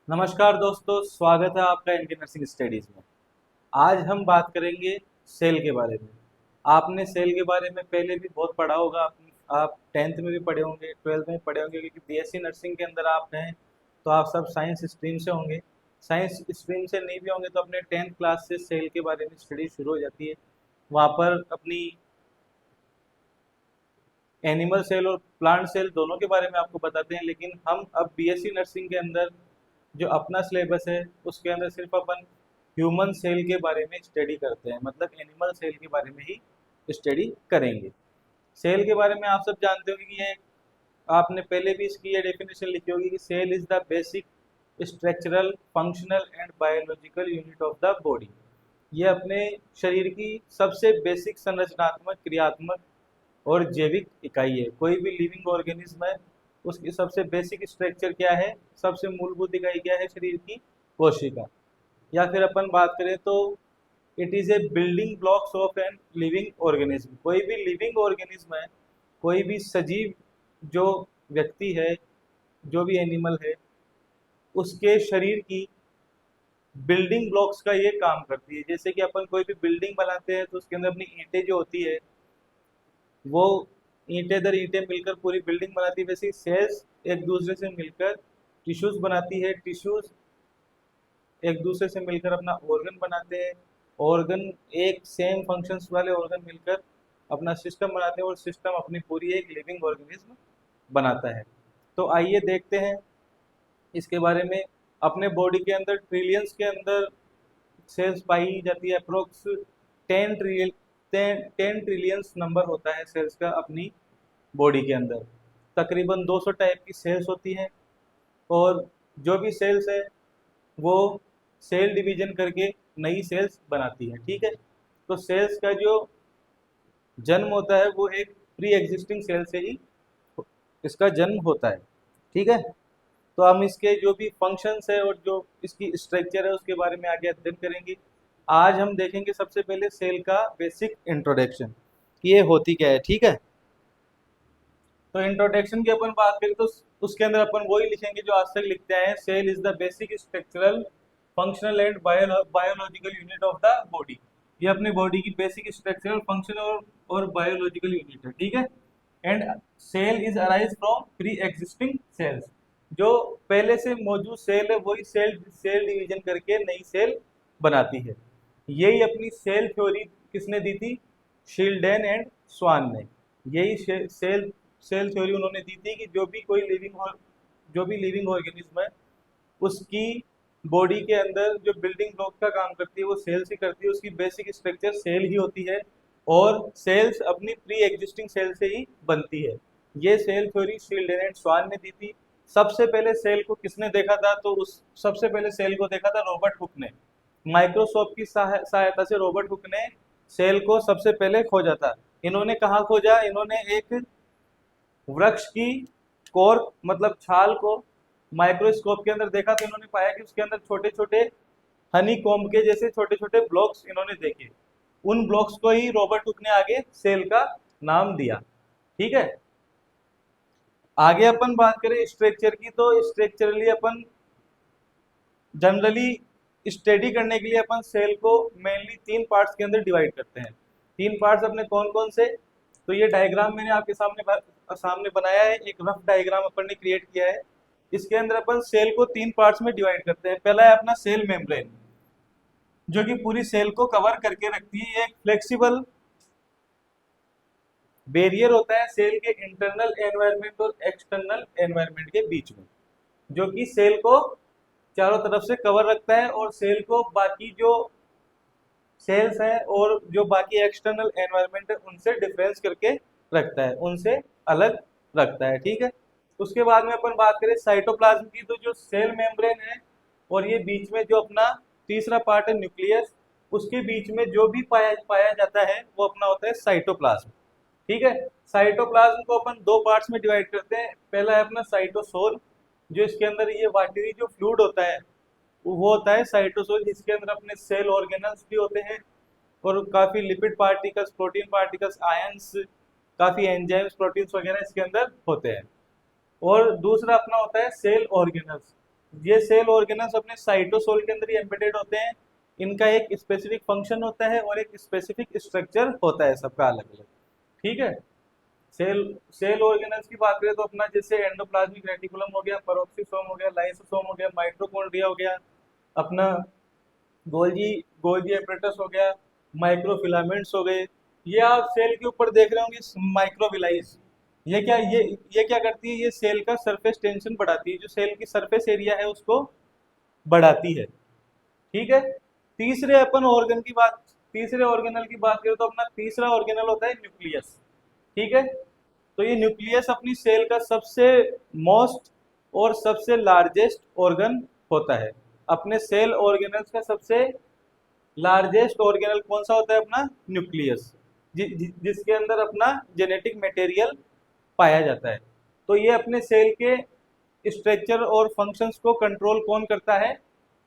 नमस्कार दोस्तों, स्वागत है आपका इंडियन नर्सिंग स्टडीज में। आज हम बात करेंगे सेल के बारे में। आपने सेल के बारे में पहले भी बहुत पढ़ा होगा। आप 10th में भी पढ़े होंगे, 12th में भी पढ़े होंगे, क्योंकि बीएससी नर्सिंग के अंदर आप हैं तो आप सब साइंस स्ट्रीम से होंगे। साइंस स्ट्रीम से नहीं भी होंगे तो अपने 10th क्लास से सेल के बारे में स्टडी शुरू हो जाती है। वहाँ पर अपनी एनिमल सेल और प्लांट सेल दोनों के बारे में आपको बताते हैं। लेकिन हम अब बीएससी नर्सिंग के अंदर जो अपना सिलेबस है उसके अंदर सिर्फ अपन ह्यूमन सेल के बारे में स्टडी करते हैं, मतलब एनिमल सेल के बारे में ही स्टडी करेंगे। सेल के बारे में आप सब जानते होंगे कि ये आपने पहले भी इसकी ये डेफिनेशन लिखी होगी कि cell is the basic structural functional and biological unit of the body. ये अपने शरीर की सबसे बेसिक संरचनात्मक, क्रियात्मक और जैविक इकाई है। कोई भी लिविंग ऑर्गेनिज्म है उसकी सबसे बेसिक स्ट्रक्चर क्या है, सबसे मूलभूत इकाई क्या है शरीर की? कोशिका। या फिर अपन बात करें तो it is a building blocks of an living organism. कोई भी लिविंग ऑर्गेनिज्म है, कोई भी सजीव जो व्यक्ति है, जो भी एनिमल है, उसके शरीर की बिल्डिंग ब्लॉक्स का ये काम करती है। जैसे कि अपन कोई भी बिल्डिंग बनाते हैं तो उसके अंदर अपनी ईंटें जो होती है वो ईंटें दर ईंटें मिलकर पूरी बिल्डिंग बनाती है। वैसे ही सेल्स एक दूसरे से मिलकर टिश्यूज बनाती है, टिश्यूज एक दूसरे से मिलकर अपना ऑर्गन बनाते हैं, ऑर्गन एक सेम फंक्शंस वाले ऑर्गन मिलकर अपना सिस्टम बनाते हैं और सिस्टम अपनी पूरी एक लिविंग ऑर्गेनिज्म बनाता है। तो आइए देखते हैं इसके बारे में। अपने बॉडी के अंदर ट्रिलियंस के अंदर सेल्स पाई जाती है। अप्रोक्स 10 ट्रिलियंस नंबर होता है सेल्स का अपनी बॉडी के अंदर। तकरीबन 200 टाइप की सेल्स होती हैं और जो भी सेल्स है वो सेल डिवीजन करके नई सेल्स बनाती है। ठीक है, तो सेल्स का जो जन्म होता है वो एक प्री एग्जिस्टिंग सेल से ही इसका जन्म होता है। ठीक है, तो हम इसके जो भी फंक्शंस है और जो इसकी स्ट्रक्चर है उसके बारे में आगे अध्ययन करेंगे। आज हम देखेंगे सबसे पहले सेल का बेसिक इंट्रोडक्शन कि ये होती क्या है। ठीक है, तो इंट्रोडक्शन की अपन बात करें तो उसके अंदर अपन वही लिखेंगे जो आज तक लिखते आए हैं। Cell is the basic structural functional and biological unit of the body. ये अपनी बॉडी की बेसिक स्ट्रक्चरल फंक्शनल और बायोलॉजिकल यूनिट है। ठीक है, and cell is arise from pre existing cells. जो पहले से मौजूद सेल है वही सेल सेल डिवीजन करके नई सेल बनाती है। यही अपनी सेल थ्योरी किसने दी थी? शील्डेन एंड स्वान ने। यही सेल सेल थ्योरी उन्होंने दी थी कि जो भी लिविंग ऑर्गेनिज्म है उसकी बॉडी के अंदर जो बिल्डिंग ब्लॉक का काम करती है वो सेल्स ही करती है। उसकी बेसिक स्ट्रक्चर सेल ही होती है और सेल्स अपनी प्री एग्जिस्टिंग सेल से ही बनती है। ये सेल थ्योरी शील्डेन एंड स्वान ने दी थी। सबसे पहले सेल को किसने देखा था? तो उस सबसे पहले सेल को देखा था रॉबर्ट हुक ने। माइक्रोस्कोप की सहायता से रॉबर्ट हुक ने सेल को सबसे पहले खोजा था। इन्होंने कहाँ खोजा? इन्होंने एक वृक्ष की कोर मतलब छाल को माइक्रोस्कोप के अंदर देखा तो इन्होंने पाया कि उसके अंदर छोटे छोटे हनी कॉम्ब के जैसे छोटे छोटे ब्लॉक्स इन्होंने देखे। उन ब्लॉक्स को ही रॉबर्ट हुक ने आगे सेल का नाम दिया। ठीक है, आगे अपन बात करें स्ट्रक्चर की तो स्ट्रक्चरली अपन जनरली स्टडी करने के लिए अपन सेल को मेनली 3 पार्ट्स के अंदर डिवाइड करते हैं। 3 पार्ट्स अपने कौन कौन से? तो ये डायग्राम मैंने आपके सामने बनाया है, एक रफ डायग्राम अपन ने क्रिएट किया है। इसके अंदर अपन सेल को 3 पार्ट्स में डिवाइड करते हैं। पहला है अपना सेल मेम्ब्रेन, जो कि पूरी सेल को कवर करके रखती है। ये एक फ्लेक्सिबल बैरियर होता है सेल के इंटरनल एनवायरनमेंट और एक्सटर्नल एनवायरनमेंट के बीच में, जो कि सेल को चारों तरफ से कवर रखता है और सेल को बाकी जो सेल्स है और जो बाकी एक्सटर्नल एनवायरनमेंट है उनसे डिफरेंस करके रखता है, उनसे अलग रखता है। ठीक है, उसके बाद में अपन बात करें साइटोप्लाज्म की तो जो सेल मेम्ब्रेन है और ये बीच में जो अपना तीसरा पार्ट है न्यूक्लियस, उसके बीच में जो भी पाया जाता है वो अपना होता है साइटोप्लाज्म। ठीक है, साइटोप्लाज्म को अपन 2 पार्ट्स में डिवाइड करते हैं। पहला है अपना साइटोसोल, जो इसके अंदर ये वाटरी जो फ्लूइड होता है वो होता है साइटोसोल, जिसके अंदर अपने सेल ऑर्गेनल्स भी होते हैं और काफी lipid particles, protein particles, ions, काफी एंजाइम्स, प्रोटीन्स वगैरह इसके अंदर होते हैं। और दूसरा अपना होता है सेल ऑर्गेनल्स, ये सेल ऑर्गेनल्स अपने साइटोसोल के अंदर ही एम्बेडेड होते हैं। इनका एक स्पेसिफिक फंक्शन होता है और एक स्पेसिफिक स्ट्रक्चर होता है, सबका अलग अलग। ठीक है। सेल सेल ऑर्गेनल्स की बात करें तो अपना जैसे एंडोप्लाज्मिक रेटिकुलम हो गया, पेरोक्सिसोम हो गया, लाइसोसोम हो गया, माइटोकॉन्ड्रिया हो गया, अपना गोल्जी गोल्जी एपरेटस हो गया, माइक्रोफिलामेंट्स हो गए। ये आप सेल के ऊपर देख रहे होंगे माइक्रोविलाइज। ये क्या करती है, ये सेल का सरफेस टेंशन बढ़ाती है, जो सेल की सरफेस एरिया है उसको बढ़ाती है। ठीक है। तीसरे ऑर्गेनल की बात करें तो अपना तीसरा ऑर्गेनल होता है न्यूक्लियस। ठीक है। तो ये न्यूक्लियस अपनी सेल का सबसे मोस्ट और सबसे लार्जेस्ट ऑर्गन होता है। अपने सेल ऑर्गेनल्स का सबसे लार्जेस्ट ऑर्गेनल कौन सा होता है, अपना न्यूक्लियस, जिसके अंदर अपना जेनेटिक मटेरियल पाया जाता है। तो ये अपने सेल के स्ट्रक्चर और फंक्शंस को कंट्रोल कौन करता है,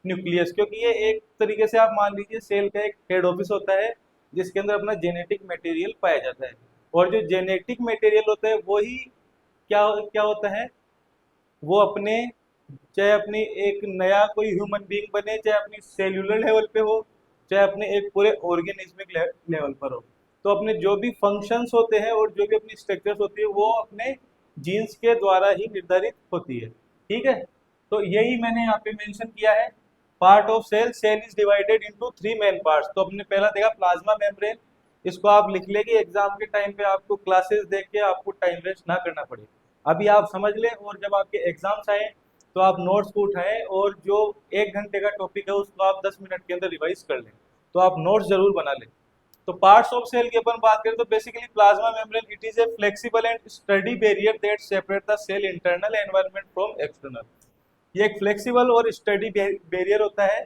न्यूक्लियस। क्योंकि ये एक तरीके से आप मान लीजिए सेल का एक हेड ऑफिस होता है, जिसके अंदर अपना जेनेटिक मटेरियल पाया जाता है। और जो जेनेटिक मटेरियल होता है वही क्या क्या होता है, वो अपने चाहे अपनी एक नया कोई ह्यूमन बीइंग बने, चाहे अपनी सेल्यूलर लेवल पे हो, चाहे अपने एक पूरे ऑर्गेनिज्मिक लेवल पर हो, तो अपने जो भी फंक्शंस होते हैं और जो भी अपनी स्ट्रक्चर्स होती है वो अपने जीन्स के द्वारा ही निर्धारित होती है। ठीक है। तो यही मैंने यहाँ पे मेंशन किया है। Part of cell, cell is divided into 3 main parts. तो हमने पहला देखा प्लाज्मा मेम्ब्रेन। इसको आप लिख लेंगे एग्जाम के टाइम पे, आपको क्लासेस देख के आपको टाइम वेस्ट ना करना पड़े। अभी आप समझ लें और जब आपके एग्जाम्स आए तो आप नोट्स को उठाएं और जो 1 घंटे का टॉपिक है उसको आप 10 मिनट के अंदर रिवाइज कर लें। तो आप नोट्स जरूर बना लें। तो पार्ट्स ऑफ सेल की अपन बात करें तो basically plasma membrane it is a flexible and sturdy barrier that separate the cell internal environment from external. ये एक फ्लेक्सिबल और स्टडी बैरियर होता है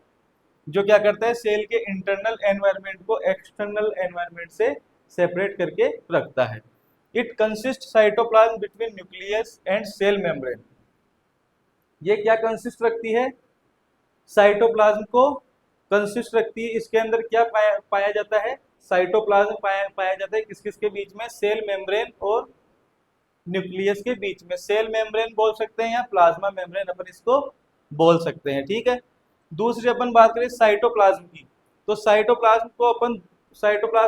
जो क्या करता है, सेल के इंटरनल एनवायरनमेंट को एक्सटर्नल एनवायरनमेंट से सेपरेट करके रखता है। It consist cytoplasm between nucleus and cell membrane. ये क्या कंसिस्ट रखती है, साइटोप्लाज्म को कंसिस्ट रखती है। इसके अंदर क्या पाया जाता है, साइटोप्लाज्म पाया जाता है। किस किस के बीच में, सेल मेम्ब्रेन और न्यूक्लियस के बीच में। सेल मेम्ब्रेन बोल सकते हैं या प्लाज्मा मेम्ब्रेन अपन इसको बोल सकते हैं। ठीक है। दूसरी अपन बात करें साइटोप्लाज्म की, तो साइटोप्लाज्म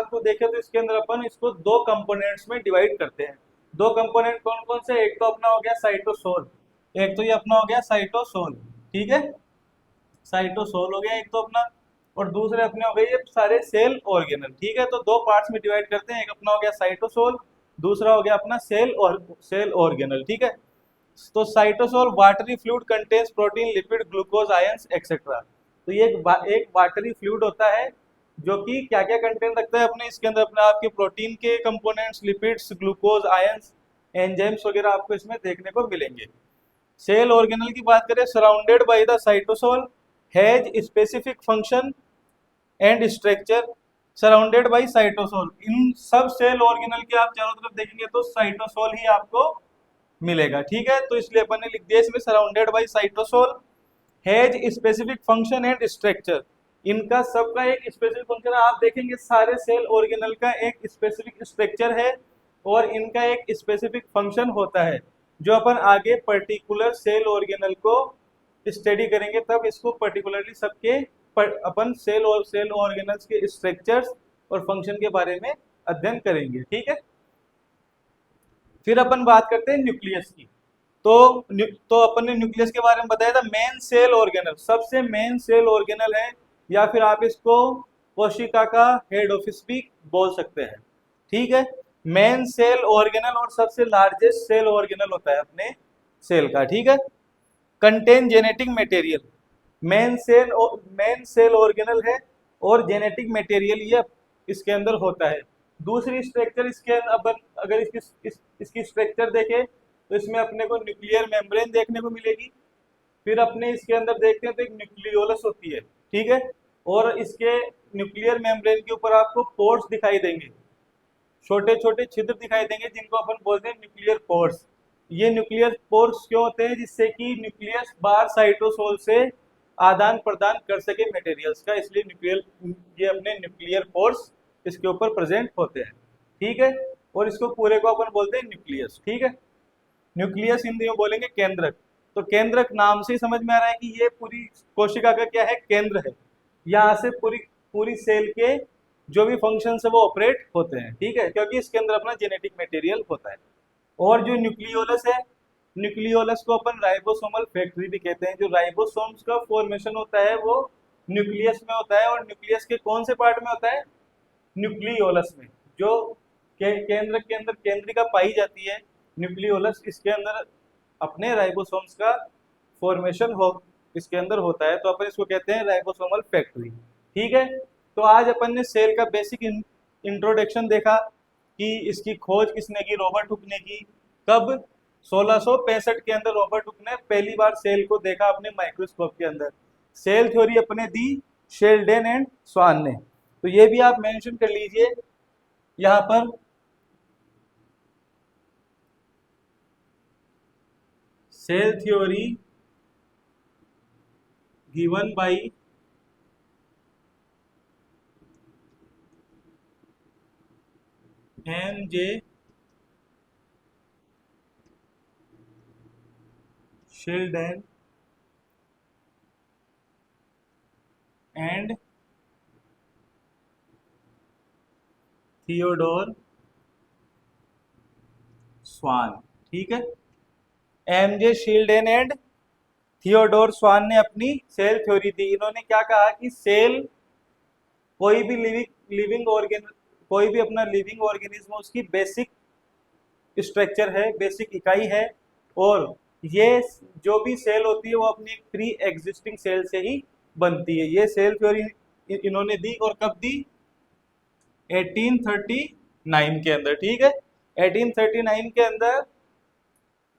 को देखें तो इसके अंदर अपन इसको 2 कंपोनेंट्स में डिवाइड करते हैं। 2 कंपोनेंट कौन कौन से, एक तो अपना हो गया साइटोसोल, एक तो ये अपना हो गया साइटोसोल। ठीक है। साइटोसोल हो गया एक तो अपना, और दूसरे अपने हो गए ये सारे सेल ऑर्गेनल। ठीक है। तो 2 पार्ट्स में डिवाइड करते हैं, एक अपना हो गया साइटोसोल, दूसरा हो गया अपना सेल ऑर्गेनल। ठीक है। तो cytosol watery fluid contains protein, lipid, glucose, ions etcetera. तो ये एक वाटरी फ्लूइड होता है जो कि क्या क्या कंटेंट रखता है अपने, इसके अंदर अपने आपके प्रोटीन के components, lipids, glucose, ions, enzymes वगैरह आपको इसमें देखने को मिलेंगे। सेल ऑर्गेनल की बात करें, surrounded by the cytosol, has specific function and structure, surrounded by cytosol. इन सब सेल ऑर्गेनल के आप चारों तरफ देखेंगे तो साइटोसोल ही आपको मिलेगा। ठीक है। तो इसलिए अपन ने लिख दिया इसमें surrounded by cytosol, has specific function and structure. इनका सबका एक स्पेसिफिक फंक्शन है। आप देखेंगे सारे सेल ऑर्गेनल का एक स्पेसिफिक स्ट्रक्चर है और इनका एक स्पेसिफिक फंक्शन होता है, जो अपन आगे पर्टिकुलर सेल ऑर्गेनल को स्टडी करेंगे तब इसको पर्टिकुलरली सबके अपन सेल ऑर्गेनल्स के स्ट्रक्चर्स और फंक्शन के बारे में अध्ययन करेंगे। ठीक है। फिर अपन बात करते हैं न्यूक्लियस की। तो अपन ने न्यूक्लियस के बारे में बताया था, मेन सेल ऑर्गेनल, सबसे मेन सेल ऑर्गेनल है, या फिर आप इसको कोशिका का हेड ऑफिस भी बोल सकते हैं। ठीक है। मेन सेल ऑर्गेनल और सबसे लार्जेस्ट सेल ऑर्गेनल होता है अपने सेल का। ठीक है। Contain genetic material, main cell organelle है और जेनेटिक मटेरियल ये इसके अंदर होता है। दूसरी स्ट्रक्चर इसके अंदर अगर इसकी स्ट्रक्चर देखें तो इसमें अपने को न्यूक्लियर मेम्ब्रेन देखने को मिलेगी। फिर अपने इसके अंदर देखते हैं तो एक न्यूक्लियोलस होती है। ठीक है। और इसके न्यूक्लियर मेम्ब्रेन के ऊपर आपको पोर्स दिखाई देंगे, छोटे छोटे छिद्र दिखाई देंगे, जिनको अपन बोलते हैं न्यूक्लियर पोर्स। ये न्यूक्लियर पोर्स क्यों होते हैं, जिससे कि न्यूक्लियस बार साइटोसोल से आदान प्रदान कर सके मटेरियल्स का, इसलिए ये अपने न्यूक्लियर पोर्स इसके ऊपर प्रेजेंट होते हैं। ठीक है। और इसको पूरे को अपन बोलते हैं न्यूक्लियस। ठीक है। न्यूक्लियस हिंदी में बोलेंगे केंद्रक। तो केंद्रक नाम से ही समझ में आ रहा है कि ये पूरी कोशिका का क्या है, केंद्र है। यहाँ से पूरी पूरी सेल के जो भी फंक्शन है वो ऑपरेट होते हैं, ठीक है, क्योंकि इसके अंदर अपना जेनेटिक मटेरियल होता है। और जो न्यूक्लियोलस है, न्यूक्लियोलस को अपन राइबोसोमल फैक्ट्री भी कहते हैं। जो राइबोसोम्स का फॉर्मेशन होता है वो न्यूक्लियस में होता है, और न्यूक्लियस के कौन से पार्ट में होता है, न्यूक्लियोलस में, जो केंद्र के अंदर केंद्रिका पाई जाती है, न्यूक्लियोलस, इसके अंदर अपने राइबोसोम्स का फॉर्मेशन हो इसके अंदर होता है। तो अपन इसको कहते हैं राइबोसोमल फैक्ट्री, ठीक है। तो आज अपन ने सेल का बेसिक इंट्रोडक्शन देखा कि इसकी खोज किसने की, रॉबर्ट हुक ने की। कब, 1665 के अंदर रॉबर्ट हुक ने पहली बार सेल को देखा अपने माइक्रोस्कोप के अंदर। सेल थ्योरी अपने दी शेल्डेन एंड स्वान ने। तो ये भी आप मेंशन कर लीजिए यहाँ पर, cell theory given by M J. Schleiden and Theodor Schwann, ठीक है। M J. Schleiden and Theodor Schwann ने अपनी सेल थ्योरी दी। इन्होंने क्या कहा कि सेल कोई भी लिविंग ऑर्गेन कोई भी अपना लिविंग ऑर्गेनिज्म उसकी बेसिक स्ट्रक्चर है, बेसिक इकाई है। और ये जो भी सेल होती है वो अपनी एक प्री एग्जिस्टिंग सेल से ही बनती है। ये सेल थ्योरी इन्होंने दी, और कब दी, 1839 के अंदर, ठीक है। 1839 के अंदर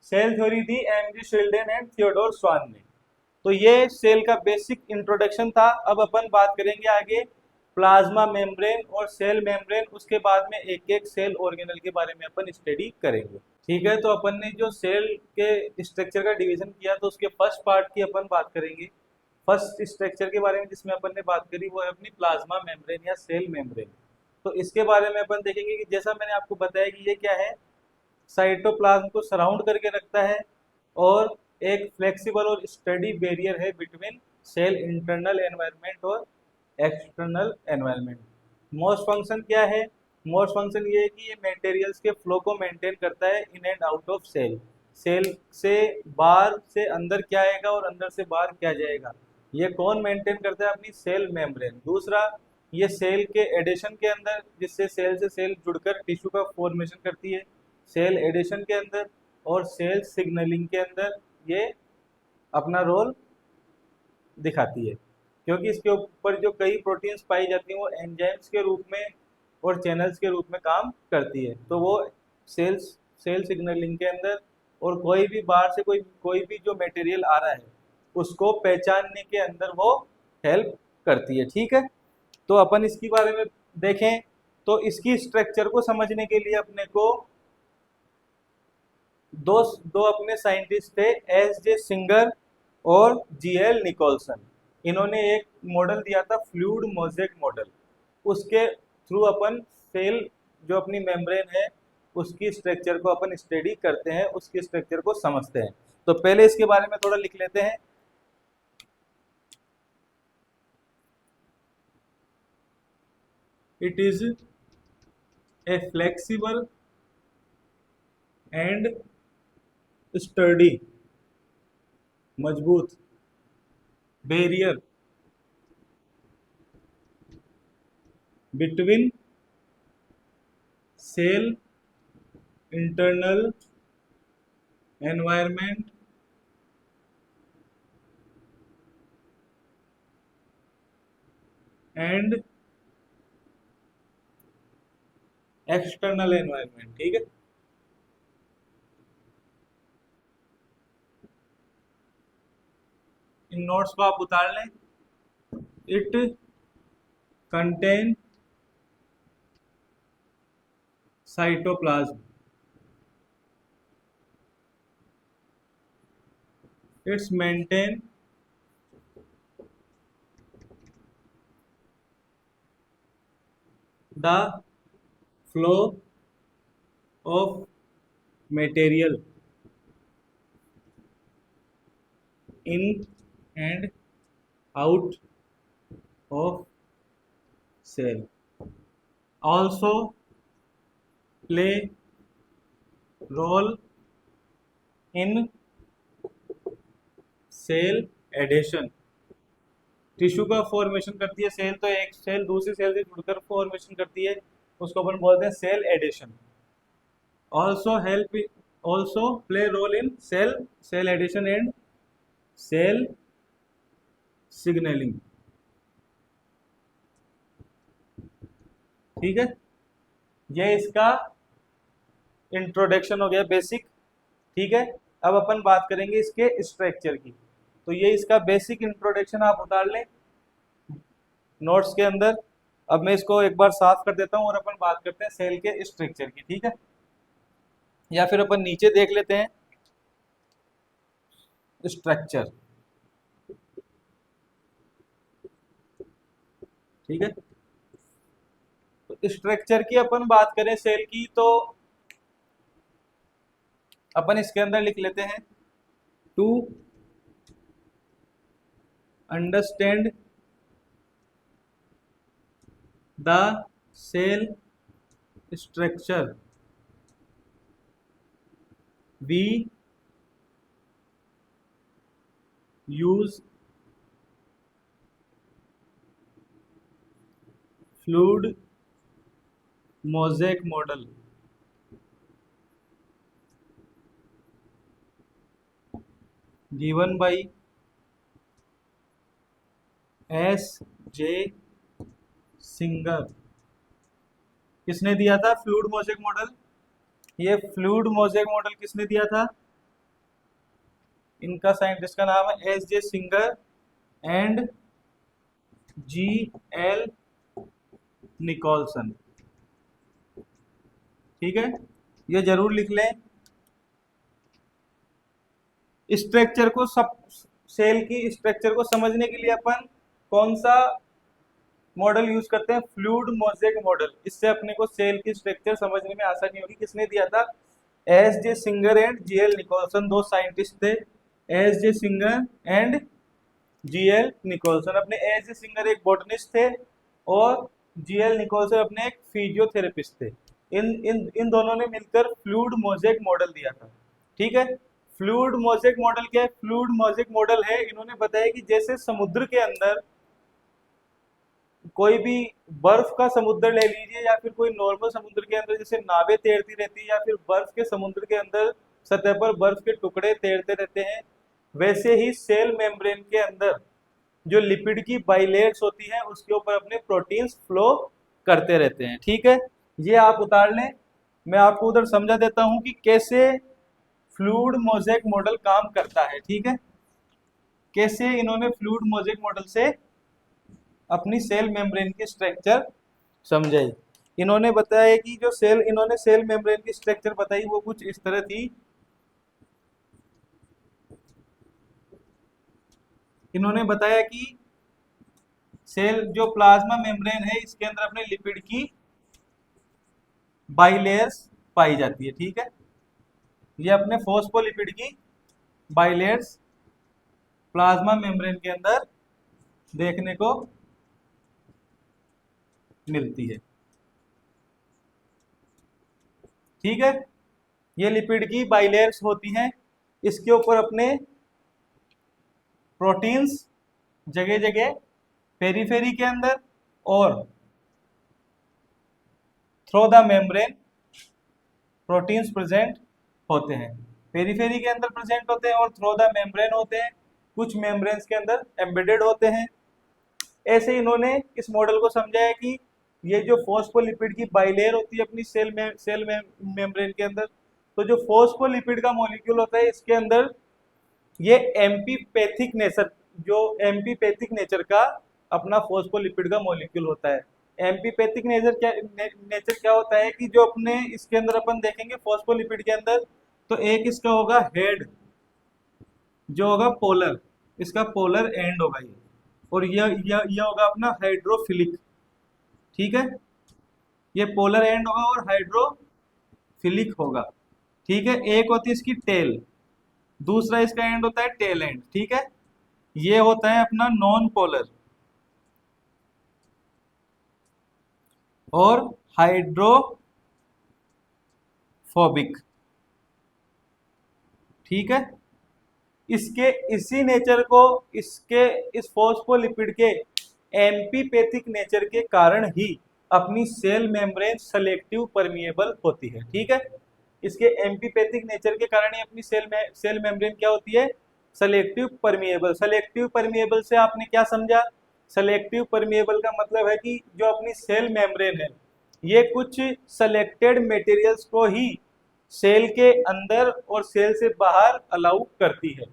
सेल थ्योरी दी M J. Schleiden and Theodor Schwann ने। तो ये सेल का बेसिक इंट्रोडक्शन था। अब अपन बात करेंगे आगे प्लाज्मा मेम्ब्रेन और सेल मेम्ब्रेन, उसके बाद में एक एक सेल ऑर्गेनल के बारे में अपन स्टडी करेंगे, ठीक है। तो अपन ने जो सेल के स्ट्रक्चर का डिवीजन किया, तो उसके फर्स्ट पार्ट की अपन बात करेंगे। फर्स्ट स्ट्रक्चर के बारे में जिसमें अपन ने बात करी वो है अपनी प्लाज्मा मेम्ब्रेन या सेल मेम्ब्रेन। तो इसके बारे में अपन देखेंगे कि जैसा मैंने आपको बताया कि ये क्या है, साइटोप्लाज्म को सराउंड करके रखता है, और एक फ्लेक्सिबल और स्टडी बैरियर है बिटवीन सेल इंटरनल एनवायरनमेंट और एक्सटर्नल एनवायरनमेंट। मोस्ट फंक्शन क्या है, मोस्ट फंक्शन ये है कि ये मटेरियल्स के फ्लो को मेंटेन करता है in and out of cell. Cell से बाहर से अंदर क्या आएगा और अंदर से बाहर क्या जाएगा, ये कौन मेंटेन करता है, अपनी सेल मेम्ब्रेन। दूसरा, ये सेल के एडिशन के अंदर, जिससे सेल से सेल जुड़कर टिश्यू का फॉर्मेशन करती है, सेल एडिशन के अंदर और सेल सिग्नलिंग के अंदर ये अपना रोल दिखाती है। क्योंकि इसके ऊपर जो कई प्रोटीन्स पाई जाती हैं वो एंजाइम्स के रूप में और चैनल्स के रूप में काम करती है। तो वो सेल सिग्नलिंग के अंदर, और कोई भी बाहर से कोई भी जो मटेरियल आ रहा है उसको पहचानने के अंदर वो हेल्प करती है, ठीक है। तो अपन इसके बारे में देखें तो इसकी स्ट्रक्चर को समझने के लिए अपने को दो दो अपने साइंटिस्ट थे, एस.जे. सिंगर और जी.एल. निकोलसन। इन्होंने एक मॉडल दिया था, फ्लूइड मोज़ेक मॉडल। उसके थ्रू अपन सेल जो अपनी मेम्ब्रेन है उसकी स्ट्रक्चर को अपन स्टडी करते हैं, उसकी स्ट्रक्चर को समझते हैं। तो पहले इसके बारे में थोड़ा लिख लेते हैं। It is a flexible and sturdy, मजबूत barrier between cell internal environment and external environment, ठीक है। इन नोट्स को आप उतार लें। It contain cytoplasm, it's maintain the flow of material in and out of cell, also play role in cell adhesion. Tissue का formation करती है सेल, तो एक सेल दूसरी सेल से जुड़कर फॉर्मेशन करती है, उसको अपन बोलते हैं cell adhesion. Also play role in cell adhesion and cell signalling. ठीक है, ये इसका इंट्रोडक्शन हो गया, बेसिक। ठीक है, अब अपन बात करेंगे इसके स्ट्रक्चर की। तो ये इसका बेसिक इंट्रोडक्शन आप उतार लें नोट्स के अंदर। अब मैं इसको एक बार साफ कर देता हूं और अपन बात करते हैं सेल के स्ट्रक्चर की। ठीक है, या फिर अपन नीचे देख लेते हैं स्ट्रक्चर। ठीक है, तो स्ट्रक्चर की अपन बात करें सेल की, तो अपन इसके अंदर लिख लेते हैं to understand the cell structure we use fluid mosaic model. Given by S.J. Singer. किसने दिया था फ्लूइड मोज़ेक मॉडल? ये फ्लूइड मोज़ेक मॉडल किसने दिया था? इनका साइंटिस्ट का नाम है S.J. Singer and G.L. Nicolson. ठीक है, ये जरूर लिख लें। स्ट्रक्चर को सब सेल की स्ट्रक्चर को समझने के लिए अपन कौन सा मॉडल यूज करते हैं? Fluid mosaic model. इससे अपने को सेल की स्ट्रक्चर समझने में आसानी होगी। किसने दिया था? S.J. Singer and G.L. Nicolson, दो साइंटिस्ट थे, S.J. Singer and G.L. Nicolson. अपने S.J. सिंगर एक बॉटनिस्ट थे और G.L. निकोलसन अपने एक फिजियोथेरेपिस्ट थे। इन दोनों ने मिलकर फ्लूइड मोज़ेक मॉडल दिया था। ठीक है, फ्लूइड मोज़ेक मॉडल क्या है? फ्लूइड मोज़ेक मॉडल है, इन्होंने बताया कि जैसे समुद्र के अंदर कोई भी बर्फ का समुद्र ले लीजिए या फिर कोई नॉर्मल समुद्र के अंदर जैसे नावें तैरती रहती है, या फिर बर्फ के समुद्र के अंदर सतह पर बर्फ के टुकड़े तैरते रहते हैं, वैसे ही सेल मेम्ब्रेन के अंदर जो लिपिड की बाइलेयर्स होती हैं उसके ऊपर अपने प्रोटीन्स फ्लो करते रहते हैं। ठीक है, ये आप उतार लें। मैं आपको उधर समझा देता हूं कि कैसे फ्लूइड मोज़ेक मॉडल काम करता है। ठीक है, कैसे इन्होंने फ्लूइड मोज़ेक मॉडल से अपनी सेल मेम्ब्रेन की स्ट्रक्चर समझाई। इन्होंने बताया कि जो इन्होंने सेल मेम्ब्रेन की स्ट्रक्चर बताई वो कुछ इस तरह थी। इन्होंने बताया कि सेल जो प्लाज्मा मेम्ब्रेन है इसके अंदर अपने लिपिड की बाइलेयर्स पाई जाती है। ठीक है, ये अपने फॉस्फोलिपिड की बाइलेयर्स प्लाज्मा मेम्ब्रेन के अंदर देखने को मिलती है। ठीक है, ये लिपिड की बाइलेयर्स होती हैं, इसके ऊपर अपने प्रोटीन्स जगह जगह पेरीफेरी के अंदर और through the membrane proteins present होते हैं। पेरीफेरी के अंदर प्रेजेंट होते हैं और थ्रू द मेम्ब्रेन होते हैं, कुछ मेम्ब्रेन्स के अंदर एम्बेडेड होते हैं। ऐसे इन्होंने इस मॉडल को समझाया कि ये जो फॉस्फोलिपिड की बाइलेयर होती है अपनी सेल मेम्ब्रेन के अंदर, तो जो फॉस्फोलिपिड का मॉलिक्यूल होता है इसके अंदर ये एम्पीपैथिक नेचर का अपना फॉस्फोलिपिड का मॉलिक्यूल होता है। एम्पीपैथिक नेचर क्या होता है कि जो अपने इसके अंदर अपन देखेंगे फॉस्फोलिपिड के अंदर, तो एक इसका होगा हेड जो होगा पोलर, इसका पोलर एंड होगा ये, और यह होगा अपना हाइड्रोफिलिक। ठीक है, ये पोलर एंड होगा और हाइड्रोफिलिक होगा। ठीक है, एक होती है इसकी टेल, दूसरा इसका एंड होता है टेल एंड। ठीक है, ये होता है अपना नॉन पोलर और हाइड्रोफोबिक। ठीक है, इसके इसी नेचर को, इसके इस फॉस्फोलिपिड के एम्पीपैथिक नेचर के कारण ही अपनी सेल मेम्ब्रेन सेलेक्टिव परमिएबल होती है। ठीक है, इसके एम्पीपैथिक नेचर के कारण ही अपनी सेल मेम्ब्रेन क्या होती है, सेलेक्टिव परमिएबल। सेलेक्टिव परमिएबल से आपने क्या समझा, सेलेक्टिव परमिएबल का मतलब है कि जो अपनी सेल मेम्ब्रेन है ये कुछ सेलेक्टेड मटेरियल्स को ही सेल के अंदर और सेल से बाहर अलाउ करती है।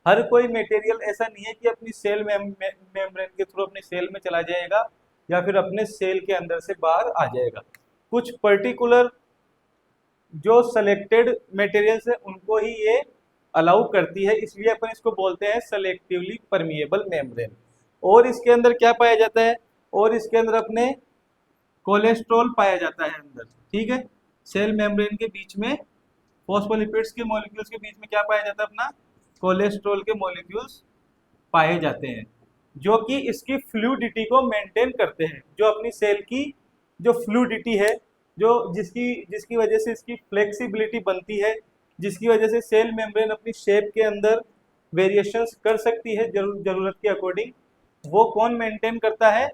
हर कोई मटेरियल ऐसा नहीं है कि अपनी सेल मेम्ब्रेन के थ्रू अपने सेल में चला जाएगा या फिर अपने सेल के अंदर से बाहर आ जाएगा। कुछ पर्टिकुलर जो सेलेक्टेड मटेरियल्स है उनको ही ये अलाउ करती है, इसलिए अपन इसको बोलते हैं सेलेक्टिवली परमिएबल मेम्ब्रेन। और इसके अंदर क्या पाया जाता है, और इसके अंदर अपने कोलेस्ट्रॉल पाया जाता है अंदर। ठीक है, सेल मेम्ब्रेन के बीच में फॉस्फोलिपिड्स के मॉलिक्यूल्स के बीच में क्या पाया जाता है, अपना कोलेस्ट्रॉल के मॉलिक्यूल्स पाए जाते हैं, जो कि इसकी फ्लूइडिटी को मेंटेन करते हैं। जो अपनी सेल की जो फ्लूइडिटी है, जो जिसकी जिसकी वजह से इसकी फ्लेक्सिबिलिटी बनती है, जिसकी वजह से सेल मेम्ब्रेन अपनी शेप के अंदर वेरिएशंस कर सकती है जरूरत के अकॉर्डिंग, वो कौन मेंटेन करता है,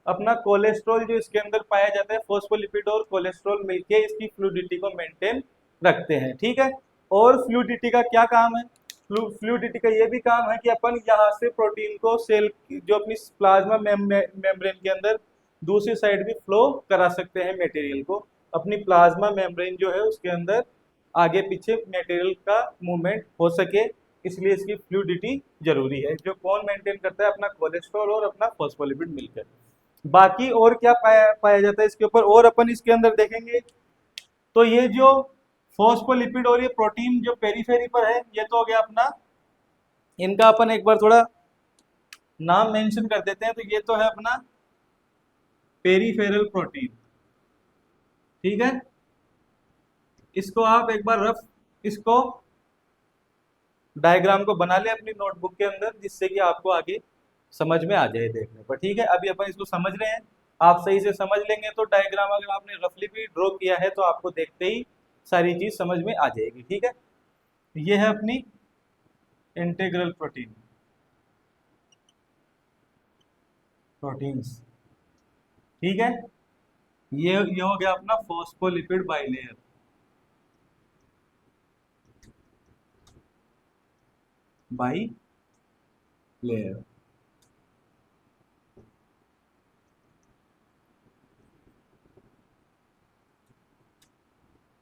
अपना कोलेस्ट्रॉल जो इसके अंदर पाया जाता है। फॉस्फोलिपिड और कोलेस्ट्रॉल मिलके इसकी फ्लूइडिटी को मेंटेन रखते हैं। ठीक है, और फ्लूइडिटी का क्या काम है, फ्लूइडिटी का ये भी काम है कि अपन यहाँ से प्रोटीन को सेल जो अपनी प्लाज्मा मेम्ब्रेन के अंदर दूसरी साइड भी फ्लो करा सकते हैं मटेरियल को। अपनी प्लाज्मा मेम्ब्रेन जो है उसके अंदर आगे पीछे मटेरियल का मूवमेंट हो सके, इसलिए इसकी फ्लूइडिटी जरूरी है। जो कौन मेंटेन करता है, अपना कोलेस्ट्रॉल और अपना फॉस्फोलिपिड मिलकर। बाकी और क्या पाया जाता है इसके ऊपर, और अपन इसके अंदर देखेंगे तो ये जो फॉस्फोलिपिड और ये प्रोटीन जो पेरीफेरी पर है, ये तो हो गया अपना, इनका अपन एक बार थोड़ा नाम मेंशन कर देते हैं। तो ये तो है अपना पेरीफेरल प्रोटीन। ठीक है, इसको आप एक बार रफ इसको डायग्राम को बना ले अपनी नोटबुक के अंदर, जिससे कि आपको आगे समझ में आ जाए देखने पर। ठीक है, अभी अपन इसको समझ रहे हैं, आप सही से समझ लेंगे तो डायग्राम अगर आपने रफली भी ड्रॉ किया है तो आपको देखते ही सारी चीज समझ में आ जाएगी। ठीक है, ये है अपनी इंटीग्रल प्रोटीन्स। ठीक है, ये हो गया अपना फॉस्फोलिपिड बाइलेयर। बाई लेयर,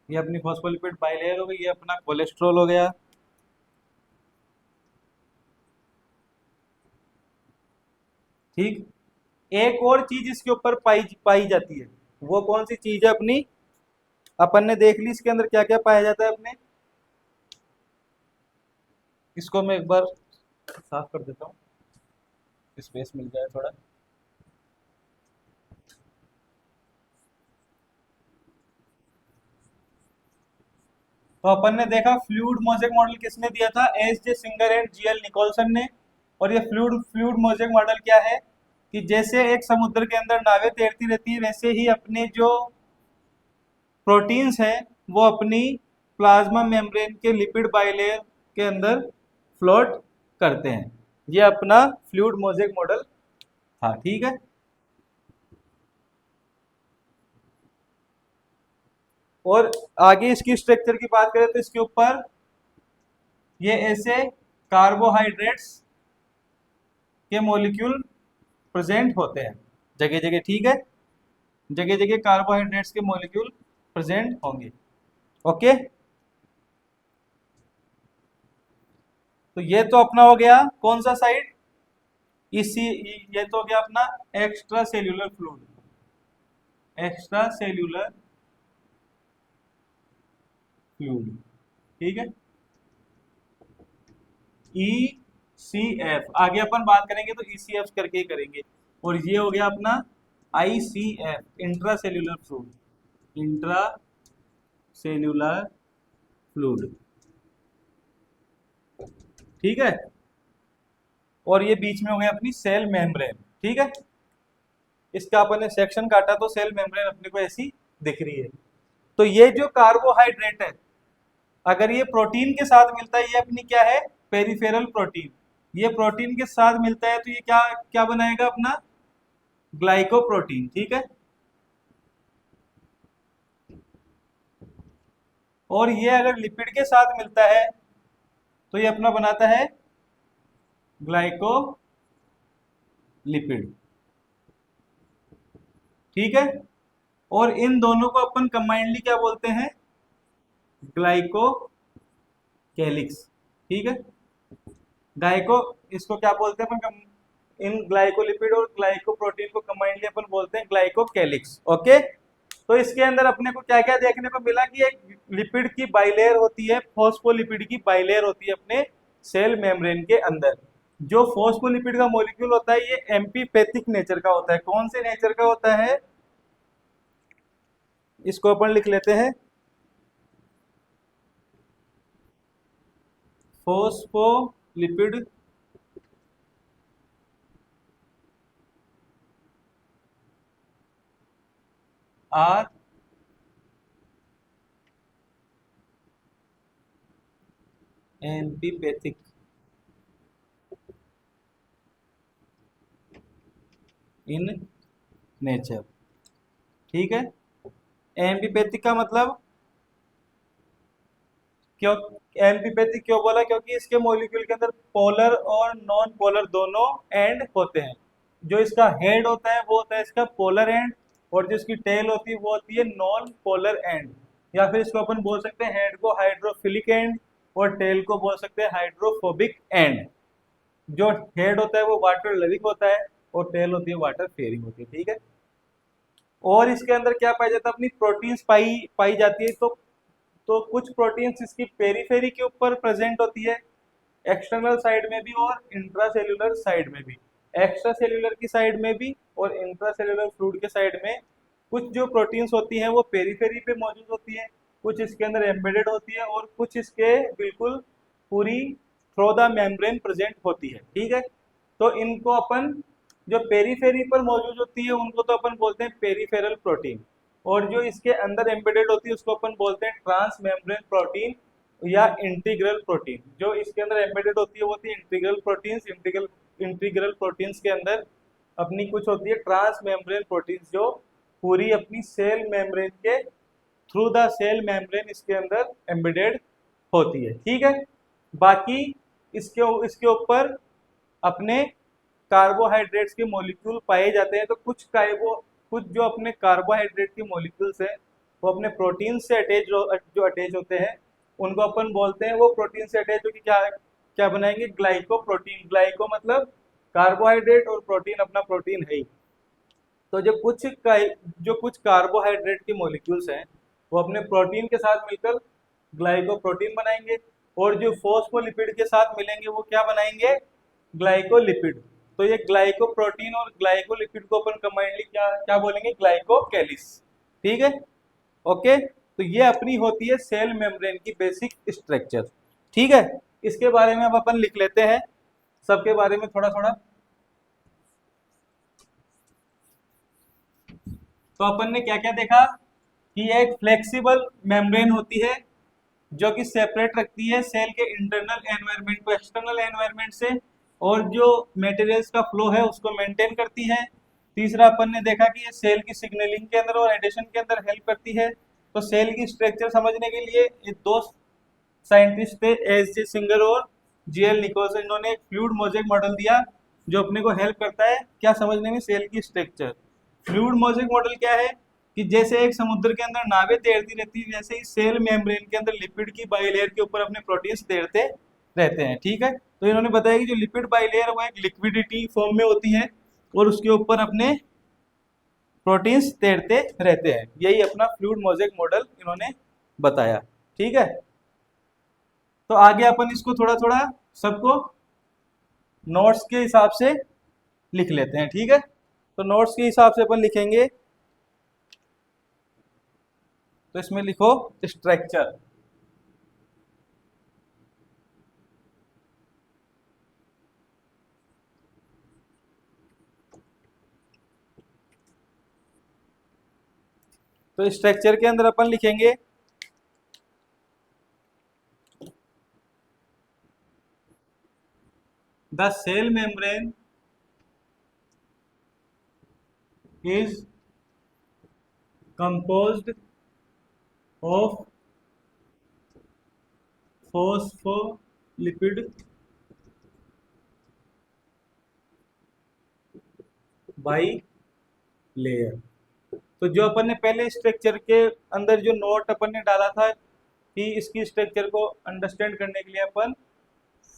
ये अपनी फॉस्फोलिपिड बाइलेयर हो गई, ये अपना कोलेस्ट्रॉल हो गया। ठीक, एक और चीज इसके ऊपर पाई पाई जाती है, वो कौन सी चीज है अपनी, अपन ने देख ली इसके अंदर क्या क्या पाया जाता है अपने। इसको मैं एक बार साफ कर देता हूँ, स्पेस मिल जाए थोड़ा। तो अपन ने देखा फ्लूइड मोज़ेक मॉडल किसने दिया था, S J Singer and GL Nicolson ने। और ये फ्लूइड फ्लूइड मोज़ेक मॉडल क्या है कि जैसे एक समुद्र के अंदर नावें तैरती रहती है, वैसे ही अपने जो प्रोटीन्स हैं वो अपनी प्लाज्मा मेम्ब्रेन के लिपिड बाइलेयर के अंदर फ्लोट करते हैं। ये अपना फ्लूइड मोज़ेक मॉडल था। ठीक है, और आगे इसकी स्ट्रक्चर की बात करें तो इसके ऊपर ये ऐसे कार्बोहाइड्रेट्स के मॉलिक्यूल प्रेजेंट होते हैं जगह जगह। ठीक है, जगह जगह कार्बोहाइड्रेट्स के मॉलिक्यूल प्रेजेंट होंगे। ओके, तो ये तो अपना हो गया कौन सा साइड, इसी, ये तो हो गया अपना extra cellular fluid, extra cellular fluid. ठीक है, ई सी एफ आगे अपन बात करेंगे तो ई सी एफ करके ही करेंगे। और ये हो गया अपना I C F, intracellular fluid, intracellular fluid. ठीक है, और ये बीच में हो गया अपनी सेल मेम्ब्रेन। ठीक है, इसका अपन ने सेक्शन काटा तो सेल मेम्ब्रेन अपने को ऐसी दिख रही है। तो ये जो कार्बोहाइड्रेट है, अगर ये प्रोटीन के साथ मिलता है, ये अपनी क्या है, पेरिफेरल प्रोटीन। ये प्रोटीन के साथ मिलता है तो ये क्या क्या बनाएगा अपना, ग्लाइकोप्रोटीन। ठीक है, और ये अगर लिपिड के साथ मिलता है तो ये अपना बनाता है ग्लाइकोलिपिड। ठीक है, और इन दोनों को अपन कंबाइंडली क्या बोलते हैं, ग्लाइकोकेलिक्स। ठीक है, गायको इसको क्या बोलते हैं अपन, इन ग्लाइकोलिपिड और ग्लाइकोप्रोटीन को कंबाइंडली अपन बोलते हैं ग्लाइकोकेलिक्स। ओके, तो इसके अंदर अपने को क्या क्या देखने को मिला कि एक लिपिड की बाइलेयर होती है, फॉस्फोलिपिड की बाइलेयर होती है अपने सेल मेम्ब्रेन के अंदर। जो फॉस्फोलिपिड का मॉलिक्यूल होता है ये एम्पीपैथिक नेचर का होता है। कौन से नेचर का होता है, इसको अपन लिख लेते हैं, phospholipid are amphipathic in nature. ठीक है, एम्पीपैथिक का मतलब, क्यों एम्पीपैथिक क्यों बोला, क्योंकि इसके मॉलिक्यूल के अंदर पोलर और नॉन पोलर दोनों एंड होते हैं। जो इसका हेड होता है वो होता है इसका पोलर एंड, और जो इसकी टेल होती है वो होती है नॉन पोलर एंड। या फिर इसको अपन बोल सकते हैं हेड को हाइड्रोफिलिक एंड और टेल को बोल सकते हैं हाइड्रोफोबिक एंड। जो हेड होता है वो वाटर लविंग होता है और टेल होती है वाटर फेयरिंग होती है। ठीक है, और इसके अंदर क्या पाया जाता है, अपनी प्रोटीन्स पाई पाई जाती है। तो कुछ प्रोटीन्स इसकी पेरीफेरी के ऊपर प्रेजेंट होती है, एक्सटर्नल साइड में भी और इंट्रासेल्यूलर साइड में भी। एक्स्ट्रा सेल्यूलर की साइड में भी और इंट्रासेल्यूलर फ्लूइड के साइड में कुछ जो प्रोटीन्स होती हैं वो पेरीफेरी पे मौजूद होती है, कुछ इसके अंदर एम्बेडेड होती है और कुछ इसके बिल्कुल पूरी थ्रू द मेम्ब्रेन प्रेजेंट होती है। ठीक है, तो इनको अपन जो पेरीफेरी पर मौजूद होती है उनको तो अपन बोलते हैं पेरीफेरल प्रोटीन, और जो इसके अंदर एम्बेडेड होती है उसको अपन बोलते हैं ट्रांस मेम्ब्रेन प्रोटीन या इंटीग्रल प्रोटीन। जो इसके अंदर एम्बेडेड होती है वो होती है इंटीग्रल प्रोटीन्स। इंटीग्रल प्रोटीन्स के अंदर अपनी कुछ होती है ट्रांस मेम्ब्रेन प्रोटीन्स जो पूरी अपनी सेल मेम्ब्रेन के थ्रू द सेल मेम्ब्रेन इसके अंदर एम्बेडेड होती है। ठीक है, बाकी इसके ऊपर अपने कार्बोहाइड्रेट्स के मॉलिक्यूल पाए जाते हैं। तो कुछ जो अपने कार्बोहाइड्रेट के मॉलिक्यूल्स हैं वो अपने प्रोटीन से जो अटैच होते हैं उनको अपन बोलते हैं, वो प्रोटीन से अटैच होकर क्या क्या बनाएंगे, ग्लाइकोप्रोटीन। ग्लाइको मतलब कार्बोहाइड्रेट और प्रोटीन अपना प्रोटीन है ही। तो जो कुछ कार्बोहाइड्रेट के मॉलिक्यूल्स हैं वो अपने प्रोटीन के साथ मिलकर ग्लाइकोप्रोटीन बनाएंगे, और जो फॉस्फोलिपिड के साथ मिलेंगे वो क्या बनाएंगे, ग्लाइकोलिपिड। तो ये ग्लाइकोप्रोटीन और ग्लाइकोलिपिड को अपन कंबाइनली क्या क्या बोलेंगे, ग्लाइकोकेलिस। ठीक है, ओके, तो ये अपनी होती है सेल मेम्ब्रेन की बेसिक स्ट्रक्चर। ठीक है, इसके बारे में अब अपन लिख लेते हैं सबके बारे में थोड़ा थोड़ा। तो अपन ने क्या क्या देखा कि एक फ्लेक्सिबल मेम्ब्रेन होती है जो कि सेपरेट रखती है सेल के इंटरनल एनवायरनमेंट को एक्सटर्नल एनवायरनमेंट से, और जो मटेरियल्स का फ्लो है उसको मेंटेन करती है। तीसरा अपन ने देखा कि ये सेल की सिग्नलिंग के अंदर और एडिशन के अंदर हेल्प करती है। तो सेल की स्ट्रक्चर समझने के लिए ये दो साइंटिस्ट थे, एस जे सिंगर और जीएल निकोल्सन। इन्होंने एक फ्लूइड मोजेक मॉडल दिया जो अपने को हेल्प करता है क्या समझने में, सेल की स्ट्रक्चर। फ्लूइड मोजेक मॉडल क्या है कि जैसे एक समुद्र के अंदर नावें तैरती रहती है, वैसे ही सेल मेम्ब्रेन के अंदर लिपिड की बाइलेयर के ऊपर अपने प्रोटीन्स तैरते रहते हैं। ठीक है, तो इन्होंने बताया कि जो लिपिड बाइलेयर वो एक लिक्विडिटी फॉर्म में होती है और उसके ऊपर अपने प्रोटीन्स तैरते रहते हैं। यही अपना फ्लूइड मोजेक मॉडल इन्होंने बताया। ठीक है, तो आगे अपन इसको थोड़ा थोड़ा सबको नोट्स के हिसाब से लिख लेते हैं। ठीक है, तो नोट्स के हिसाब से अपन लिखेंगे, तो इसमें लिखो स्ट्रक्चर। तो स्ट्रक्चर के अंदर अपन लिखेंगे the cell membrane is composed of phospholipid bilayer. तो जो अपन ने पहले स्ट्रक्चर के अंदर जो नोट अपन ने डाला था कि इसकी स्ट्रक्चर को अंडरस्टैंड करने के लिए अपन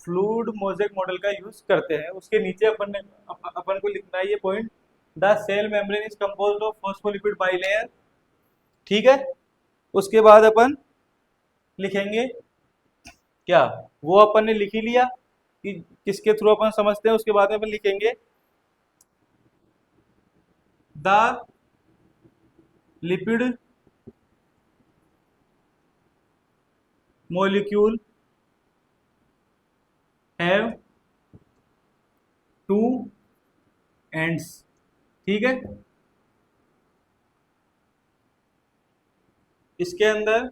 फ्लूइड मोज़ेक मॉडल का यूज करते हैं, उसके नीचे अपन को लिखना है ये point, the cell membrane is composed of phospholipid bilayer. ठीक है, उसके बाद अपन लिखेंगे क्या, वो अपन ने लिख ही लिया कि किसके थ्रू अपन समझते हैं, उसके बाद में अपन लिखेंगे the lipid molecule have two ends. ठीक है, इसके अंदर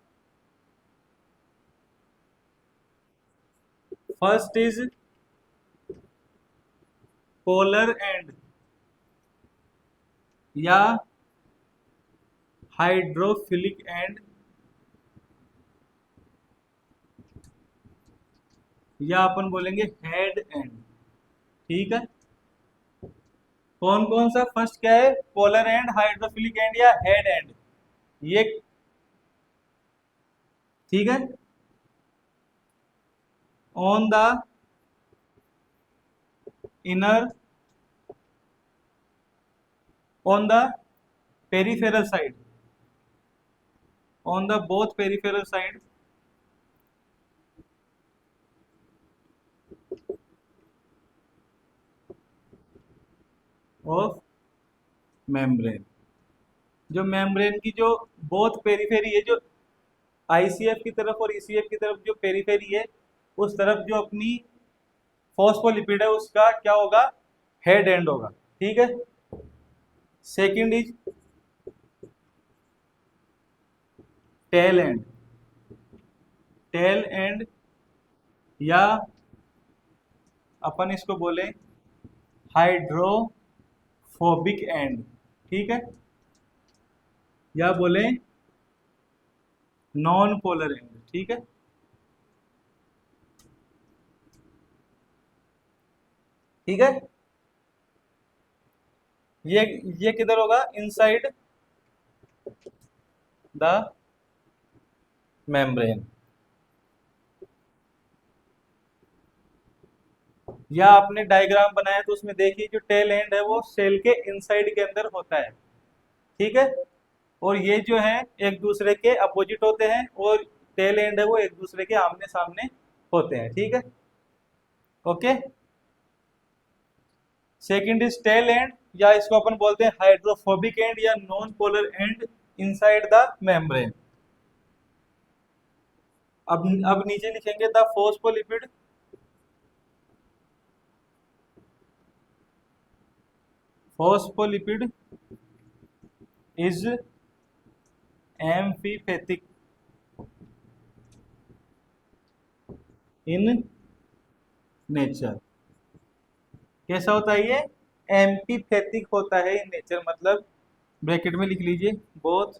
फर्स्ट इज पोलर एंड या हाइड्रोफिलिक एंड या अपन बोलेंगे हेड एंड। ठीक है, कौन कौन सा फर्स्ट क्या है, पोलर एंड, हाइड्रोफिलिक एंड या हेड एंड, ये ठीक है। On the inner on the peripheral side, on the both peripheral side of membrane. जो मेम्ब्रेन की जो बोथ पेरिफेरी है, जो आईसीएफ की तरफ और ईसीएफ की तरफ जो पेरिफेरी है, उस तरफ जो अपनी फॉस्फोलिपिड है उसका क्या होगा, हेड एंड होगा। ठीक है, second is tail end, tail end या अपन इसको बोले हाइड्रोफोबिक एंड। ठीक है, या बोले नॉन पोलर एंड। ठीक है, ठीक है, ये किधर होगा, इनसाइड द मेम्ब्रेन। या आपने डायग्राम बनाया तो उसमें देखिए जो टेल एंड है वो सेल के इनसाइड के अंदर होता है। ठीक है, और ये जो है एक दूसरे के अपोजिट होते हैं, और टेल एंड है वो एक दूसरे के आमने सामने होते हैं। ठीक है, okay. Second is tail end, या इसको अपन बोलते हैं हाइड्रोफोबिक एंड या non polar end inside the membrane. अब नीचे लिखेंगे the phospholipid phospholipid is amphipathic in nature. कैसा होता है ये, एम्पीपैथिक होता है इन नेचर, मतलब ब्रैकेट में लिख लीजिए both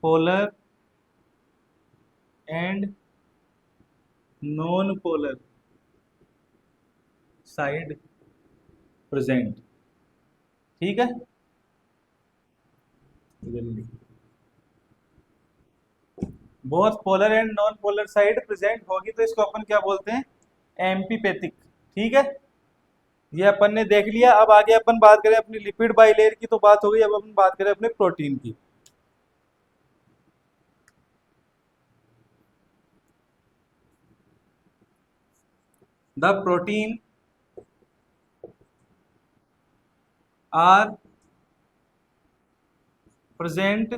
polar and non polar side present. ठीक है, both polar and non polar side present होगी तो इसको अपन क्या बोलते हैं, एम्पीपैथिक। ठीक है, ये अपन ने देख लिया। अब आगे अपन बात करें अपनी लिपिड बाइलेयर की, तो बात हो गई, अब अपन बात करें अपने प्रोटीन की। The protein are present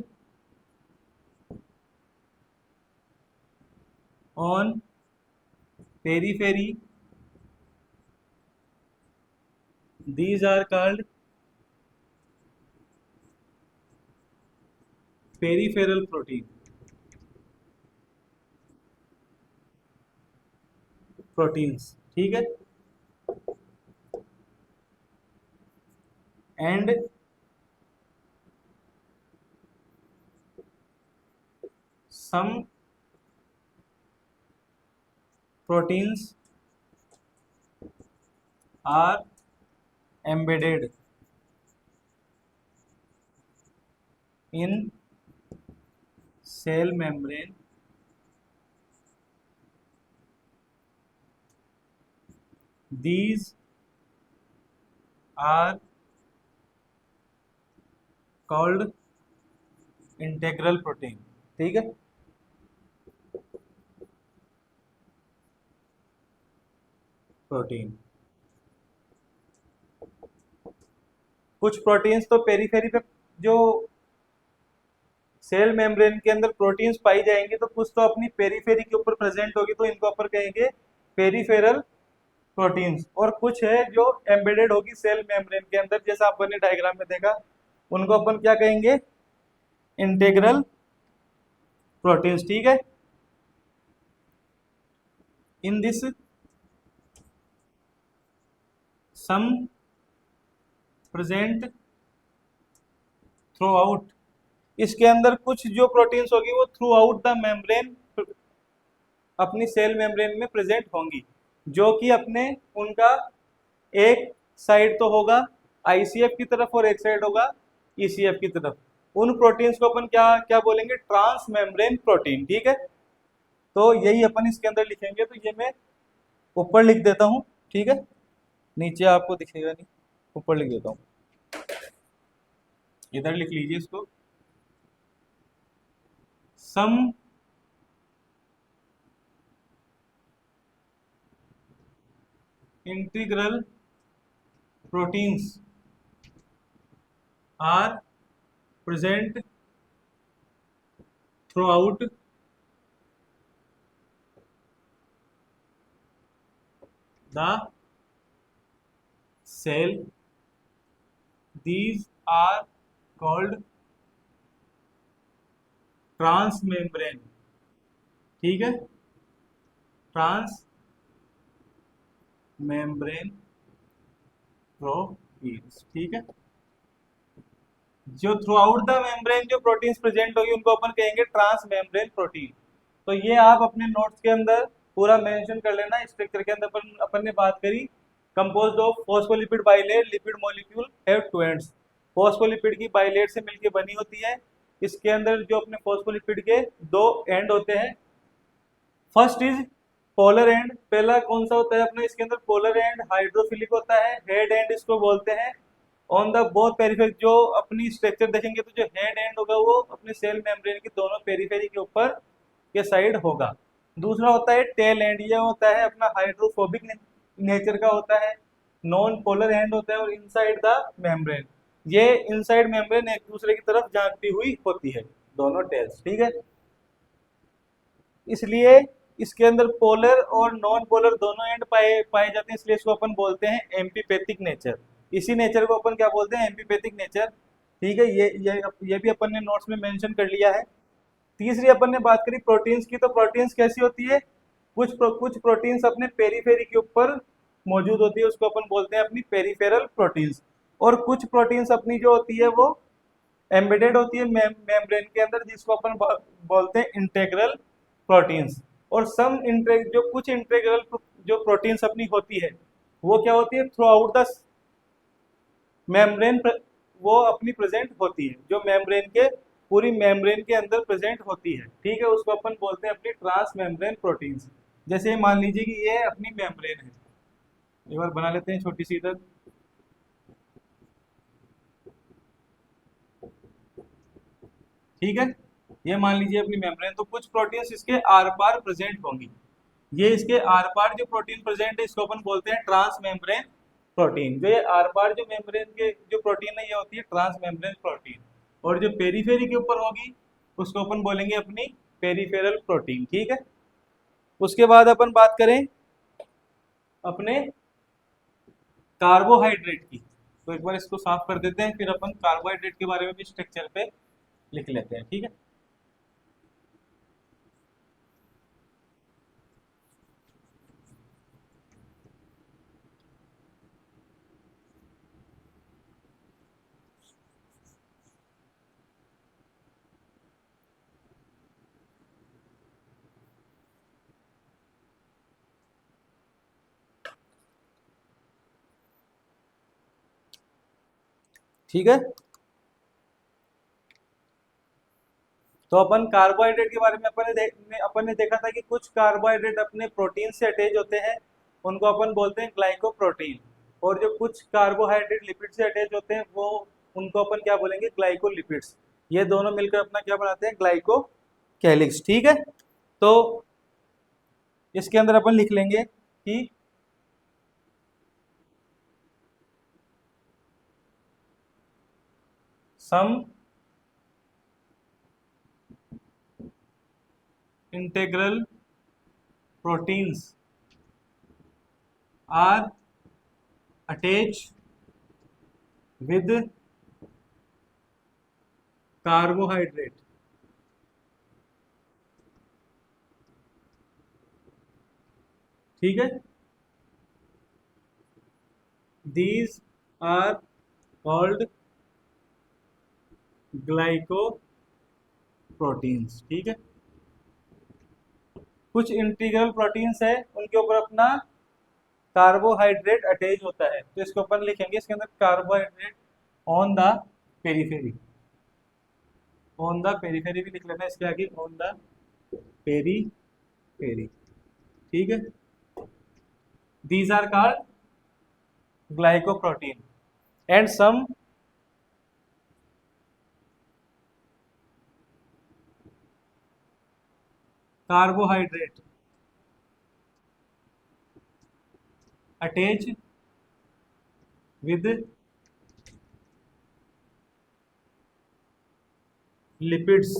on periphery, these are called peripheral protein, proteins, ठीक है। And some proteins are embedded in cell membrane these are called integral protein, ठीक है। प्रोटीन, कुछ प्रोटीन्स तो पेरीफेरी पे जो सेल मेम्ब्रेन के अंदर प्रोटीन्स पाई जाएंगी, तो कुछ तो अपनी पेरीफेरी के ऊपर प्रेजेंट होगी, तो इनको ऊपर कहेंगे पेरीफेरल प्रोटीन्स। और कुछ है जो एम्बेडेड होगी सेल मेम्ब्रेन के अंदर, जैसा आपने डायग्राम में देखा, उनको अपन क्या कहेंगे, इंटीग्रल प्रोटीन्स, ठीक है। In this some present throughout, इसके अंदर कुछ जो प्रोटीन्स होगी वो थ्रू आउट द मेम्ब्रेन, अपनी सेल मेम्ब्रेन में प्रेजेंट होंगी, जो कि अपने उनका एक साइड तो होगा आईसीएफ की तरफ और एक साइड होगा ईसीएफ की तरफ। उन प्रोटीन्स को अपन क्या क्या बोलेंगे, ट्रांस मेम्ब्रेन प्रोटीन, ठीक है। तो यही अपन इसके अंदर लिखेंगे, तो ये मैं ऊपर लिख देता हूँ, ठीक है, नीचे आपको दिखेगा नहीं, ऊपर लिख देता हूँ, इधर लिख लीजिए इसको। Some integral proteins are present throughout the cell, these are called transmembrane, ठीक है, ट्रांस मेम्ब्रेन प्रोटीन्स, ठीक है। जो थ्रू आउट द मेम्ब्रेन जो प्रोटीन्स प्रेजेंट होगी उनको अपन कहेंगे ट्रांस मेम्ब्रेन प्रोटीन। तो ये आप अपने नोट्स के अंदर पूरा मेंशन कर लेना। स्ट्रक्चर के अंदर अपन ने बात करी, composed of phospholipid bilayer, lipid molecule have two ends, phospholipid की बाइलेट से मिलकर बनी होती है। इसके अंदर जो अपने फॉस्फोलिपिड के दो एंड होते हैं, फर्स्ट इज पोलर एंड, पहला कौन सा होता है अपना इसके अंदर, पोलर एंड हाइड्रोफिलिक होता है, हेड एंड इसको बोलते हैं। ऑन द बोथ पेरीफेरी, जो अपनी स्ट्रक्चर देखेंगे तो जो हेड एंड होगा वो अपने सेल मेम्ब्रेन की दोनों पेरीफेरी के ऊपर के साइड होगा। दूसरा होता है टेल एंड, ये होता है अपना हाइड्रोफोबिक नेचर का होता है, नॉन पोलर एंड होता है, और इनसाइड द मेम्ब्रेन, ये इनसाइड मेम्ब्रेन एक दूसरे की तरफ झांकती हुई होती है, दोनों टेल्स, ठीक है। इसलिए इसके अंदर पोलर और नॉन पोलर दोनों एंड पाए जाते हैं, इसलिए इसको अपन बोलते हैं एम्पीपैथिक नेचर। इसी नेचर को अपन क्या बोलते हैं, एम्पीपैथिक नेचर, ठीक है। ये भी अपन ने नोट्स में मेंशन कर लिया है। तीसरी अपन ने बात करी प्रोटीन्स की, तो प्रोटीन्स कैसी होती है, कुछ प्रोटीन्स अपने पेरीफेरी के ऊपर मौजूद होती है, उसको अपन बोलते हैं अपनी पेरीफेरल प्रोटीन्स। और कुछ प्रोटीन्स अपनी जो होती है वो एम्बेडेड होती है मेम्ब्रेन के अंदर, जिसको अपन बोलते हैं इंटीग्रल प्रोटीन्स। और जो कुछ इंटीग्रल जो प्रोटीन्स अपनी होती है वो क्या होती है, थ्रू आउट द मेम्ब्रेन वो अपनी प्रेजेंट होती है, जो मेम्ब्रेन के पूरी मेम्ब्रेन के अंदर प्रेजेंट होती है, ठीक है। उसको अपन बोलते हैं अपनी ट्रांस मेम्ब्रेन प्रोटीन्स। जैसे मान लीजिए कि ये अपनी मेम्ब्रेन है, एक बार बना लेते हैं छोटी सी इधर, ठीक है। ये मान लीजिए अपनी मेम्ब्रेन, तो कुछ प्रोटीन्स इसके आर पार प्रेजेंट होंगी, ये इसके आर पार जो प्रोटीन प्रेजेंट है इसको अपन बोलते हैं ट्रांस मेम्ब्रेन प्रोटीन। जो ये आर पार जो मेम्ब्रेन के जो प्रोटीन है ये होती है ट्रांस मेम्ब्रेन प्रोटीन, और जो पेरीफेरी के ऊपर होगी उसको अपन बोलेंगे अपनी पेरीफेरल प्रोटीन, ठीक है। उसके बाद अपन बात करें अपने कार्बोहाइड्रेट की, तो एक बार इसको साफ कर देते हैं, फिर अपन कार्बोहाइड्रेट के बारे में भी स्ट्रक्चर पे लिख लेते हैं, ठीक है। ठीक है, तो अपन कार्बोहाइड्रेट के बारे में अपन ने देखा था कि कुछ कार्बोहाइड्रेट अपने प्रोटीन से अटैच होते हैं, उनको अपन बोलते हैं ग्लाइकोप्रोटीन। और जो कुछ कार्बोहाइड्रेट लिपिड से अटैच होते हैं वो उनको अपन क्या बोलेंगे, ग्लाइकोलिपिड्स। ये दोनों मिलकर अपना क्या बनाते हैं, ग्लाइकोकैलिक्स, ठीक है। तो इसके अंदर अपन लिख लेंगे कि some integral proteins are attach with carbohydrate. ठीक है, दीज आर कॉल्ड ग्लाइकोप्रोटीन्स। ठीक है, कुछ इंटीग्रल प्रोटीन्स है उनके ऊपर अपना कार्बोहाइड्रेट अटैच होता है, तो इसके ऊपर लिखेंगे इसके अंदर carbohydrate on the periphery. On the periphery भी लिख लेना है इसके आगे, ऑन द पेरीफेरी। ठीक है, these are called glycoprotein and some carbohydrate attach with lipids.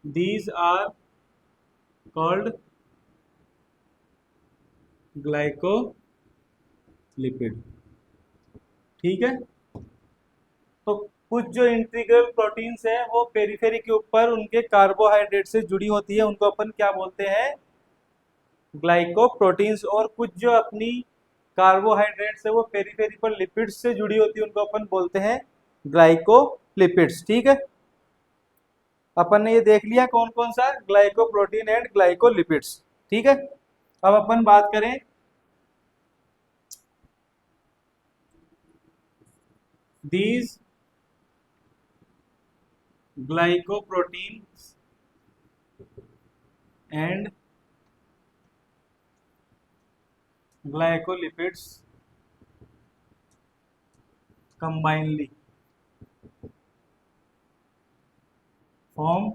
These are called glycolipid। ठीक है, तो कुछ जो इंटीग्रल प्रोटीन्स है वो पेरीफेरी के ऊपर उनके कार्बोहाइड्रेट से जुड़ी होती है, उनको अपन क्या बोलते हैं, ग्लाइकोप्रोटीन्स। और कुछ जो अपनी कार्बोहाइड्रेट्स है वो पेरीफेरी पर लिपिड्स से जुड़ी होती है, उनको अपन बोलते हैं ग्लाइकोलिपिड्स। ठीक है, अपन ने ये देख लिया कौन कौन सा, ग्लाइकोप्रोटीन एंड ग्लाइकोलिपिड्स। ठीक है, अब अपन बात करें these glycoproteins and glycolipids combinedly form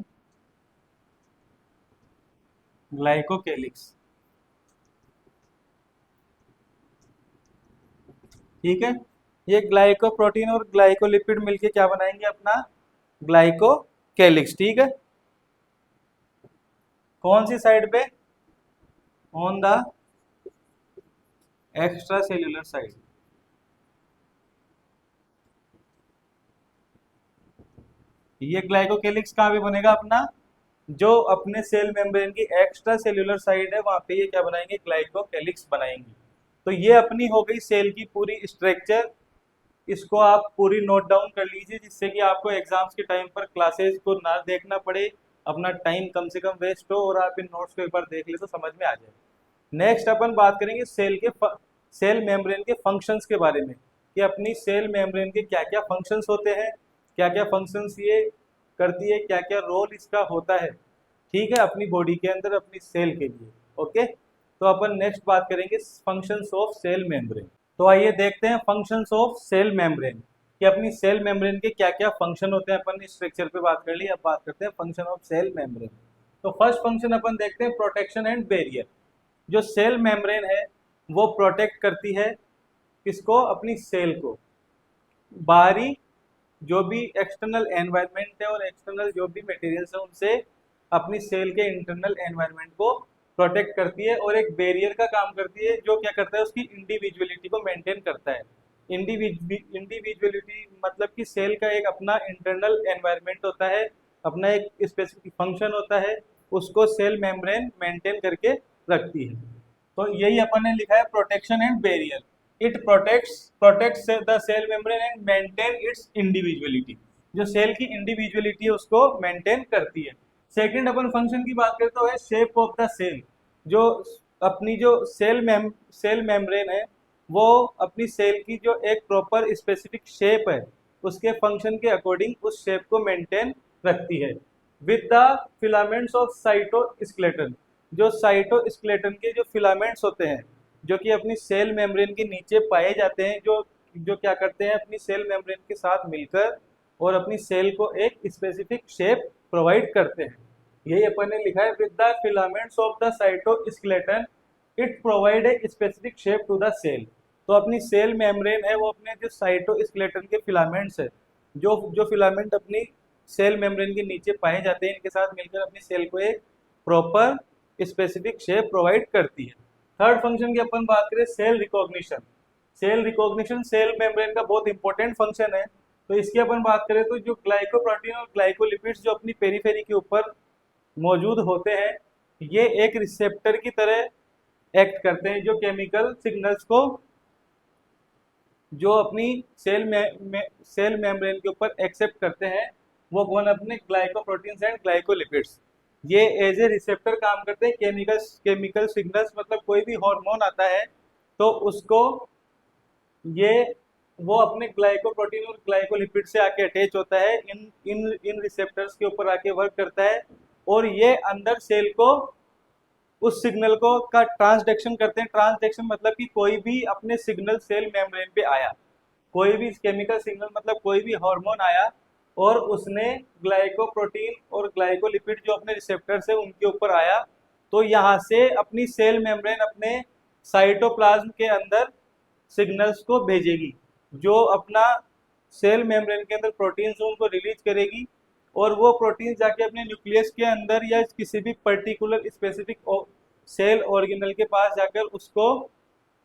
glycocalyx। ठीक है, ये ग्लाइकोप्रोटीन और ग्लाइकोलिपिड मिलके क्या बनाएंगे, अपना ग्लाइकोकैलिक्स। ठीक है, कौन सी साइड पे, on the extra cellular side. ये ग्लाइकोकैलिक्स कहाँ पे बनेगा, अपना जो अपने सेल मेम्ब्रेन की एक्स्ट्रा सेल्यूलर साइड है वहां पे ये क्या बनाएंगे, ग्लाइकोकैलिक्स बनाएंगे। तो ये अपनी हो गई सेल की पूरी स्ट्रक्चर। इसको आप पूरी नोट डाउन कर लीजिए जिससे कि आपको एग्जाम्स के टाइम पर क्लासेस को ना देखना पड़े, अपना टाइम कम से कम वेस्ट हो और आप इन नोट्स को एक बार देख ले तो समझ में आ जाए। नेक्स्ट अपन बात करेंगे सेल मेम्ब्रेन के फंक्शंस के बारे में, कि अपनी सेल मेम्ब्रेन के क्या क्या फंक्शंस होते हैं, क्या क्या फंक्शंस ये करती है, क्या क्या रोल इसका होता है। ठीक है, अपनी बॉडी के अंदर अपनी सेल के लिए। ओके, तो अपन नेक्स्ट बात करेंगे फंक्शंस ऑफ सेल मेम्ब्रेन। तो आइए देखते हैं फंक्शंस ऑफ सेल मेम्ब्रेन, कि अपनी सेल मेम्ब्रेन के क्या क्या फंक्शन होते हैं। अपन स्ट्रक्चर पे बात कर ली, अब बात करते हैं फंक्शन ऑफ सेल मेम्ब्रेन। तो फर्स्ट फंक्शन अपन देखते हैं प्रोटेक्शन एंड बैरियर। जो सेल मेम्ब्रेन है वो प्रोटेक्ट करती है किसको, अपनी सेल को। बाहरी जो भी एक्सटर्नल एनवायरनमेंट है और एक्सटर्नल जो भी मटेरियल्स है उनसे अपनी सेल के इंटरनल एनवायरनमेंट को प्रोटेक्ट करती है, और एक बैरियर का काम करती है जो क्या करता है, उसकी इंडिविजुअलिटी को मेंटेन करता है। इंडिविजुअलिटी मतलब कि सेल का एक अपना इंटरनल एनवायरनमेंट होता है, अपना एक स्पेसिफिक फंक्शन होता है, उसको सेल मेम्ब्रेन मेंटेन करके रखती है। तो यही अपन ने लिखा है protection and barrier. It protects the cell membrane and maintain its individuality. जो सेल की इंडिविजुअलिटी है उसको मेंटेन करती है। सेकंड अपन फंक्शन की बात करते तो है शेप ऑफ द सेल। जो अपनी जो सेल मेम्ब्रेन है वो अपनी सेल की जो एक प्रॉपर स्पेसिफिक शेप है उसके फंक्शन के अकॉर्डिंग उस शेप को मेंटेन रखती है। With the filaments of cytoskeleton. जो साइटोस्केलेटन के जो फिलामेंट्स होते हैं जो कि अपनी सेल मेम्ब्रेन के नीचे पाए जाते हैं, जो जो क्या करते हैं अपनी सेल मेम्ब्रेन के साथ मिलकर और अपनी सेल को एक स्पेसिफिक शेप प्रोवाइड करते हैं। यही अपन ने लिखा है with the filaments of the cytoskeleton it provide a specific shape to the cell. तो अपनी सेल मेम्ब्रेन है वो अपने जो साइटोस्केलेटन के फिलामेंट्स है, जो जो फिलामेंट अपनी सेल मेम्ब्रेन के नीचे पाए जाते हैं, इनके साथ मिलकर अपनी सेल को एक प्रॉपर स्पेसिफिक शेप प्रोवाइड करती है। थर्ड फंक्शन की अपन बात करें cell recognition. Cell recognition cell membrane का बहुत इंपॉर्टेंट फंक्शन है। तो इसकी अपन बात करें तो जो ग्लाइकोप्रोटीन और ग्लाइकोलिपिड्स जो अपनी पेरीफेरी के ऊपर मौजूद होते हैं, ये एक रिसेप्टर की तरह एक्ट करते हैं जो केमिकल सिग्नल्स को जो अपनी सेल मेम्ब्रेन के ऊपर एक्सेप्ट करते हैं, वो कौन अपने ग्लाइकोप्रोटीन्स एंड ग्लाइकोलिपिड्स। ये एज ए रिसेप्टर काम करते हैं केमिकल सिग्नल्स, मतलब कोई भी हार्मोन आता है तो उसको ये वो अपने ग्लाइकोप्रोटीन और ग्लाइकोलिपिड से आके अटैच होता है, इन इन इन रिसेप्टर्स के ऊपर आके वर्क करता है और ये अंदर सेल को उस सिग्नल को का ट्रांसडक्शन करते हैं। ट्रांसडक्शन मतलब कि कोई भी अपने सिग्नल सेल मेम्ब्रेन पे आया, कोई भी केमिकल सिग्नल मतलब कोई भी हार्मोन आया और उसने ग्लाइकोप्रोटीन और ग्लाइकोलिपिड जो अपने रिसेप्टर्स है उनके ऊपर आया, तो यहाँ से अपनी सेल मेम्ब्रेन अपने साइटोप्लाज्म के अंदर सिग्नल्स को भेजेगी, जो अपना सेल मेम्ब्रेन के अंदर प्रोटीन्स उनको रिलीज करेगी और वो प्रोटीन जाके अपने न्यूक्लियस के अंदर या किसी भी पर्टिकुलर स्पेसिफिक सेल ऑर्गेनल के पास जाकर उसको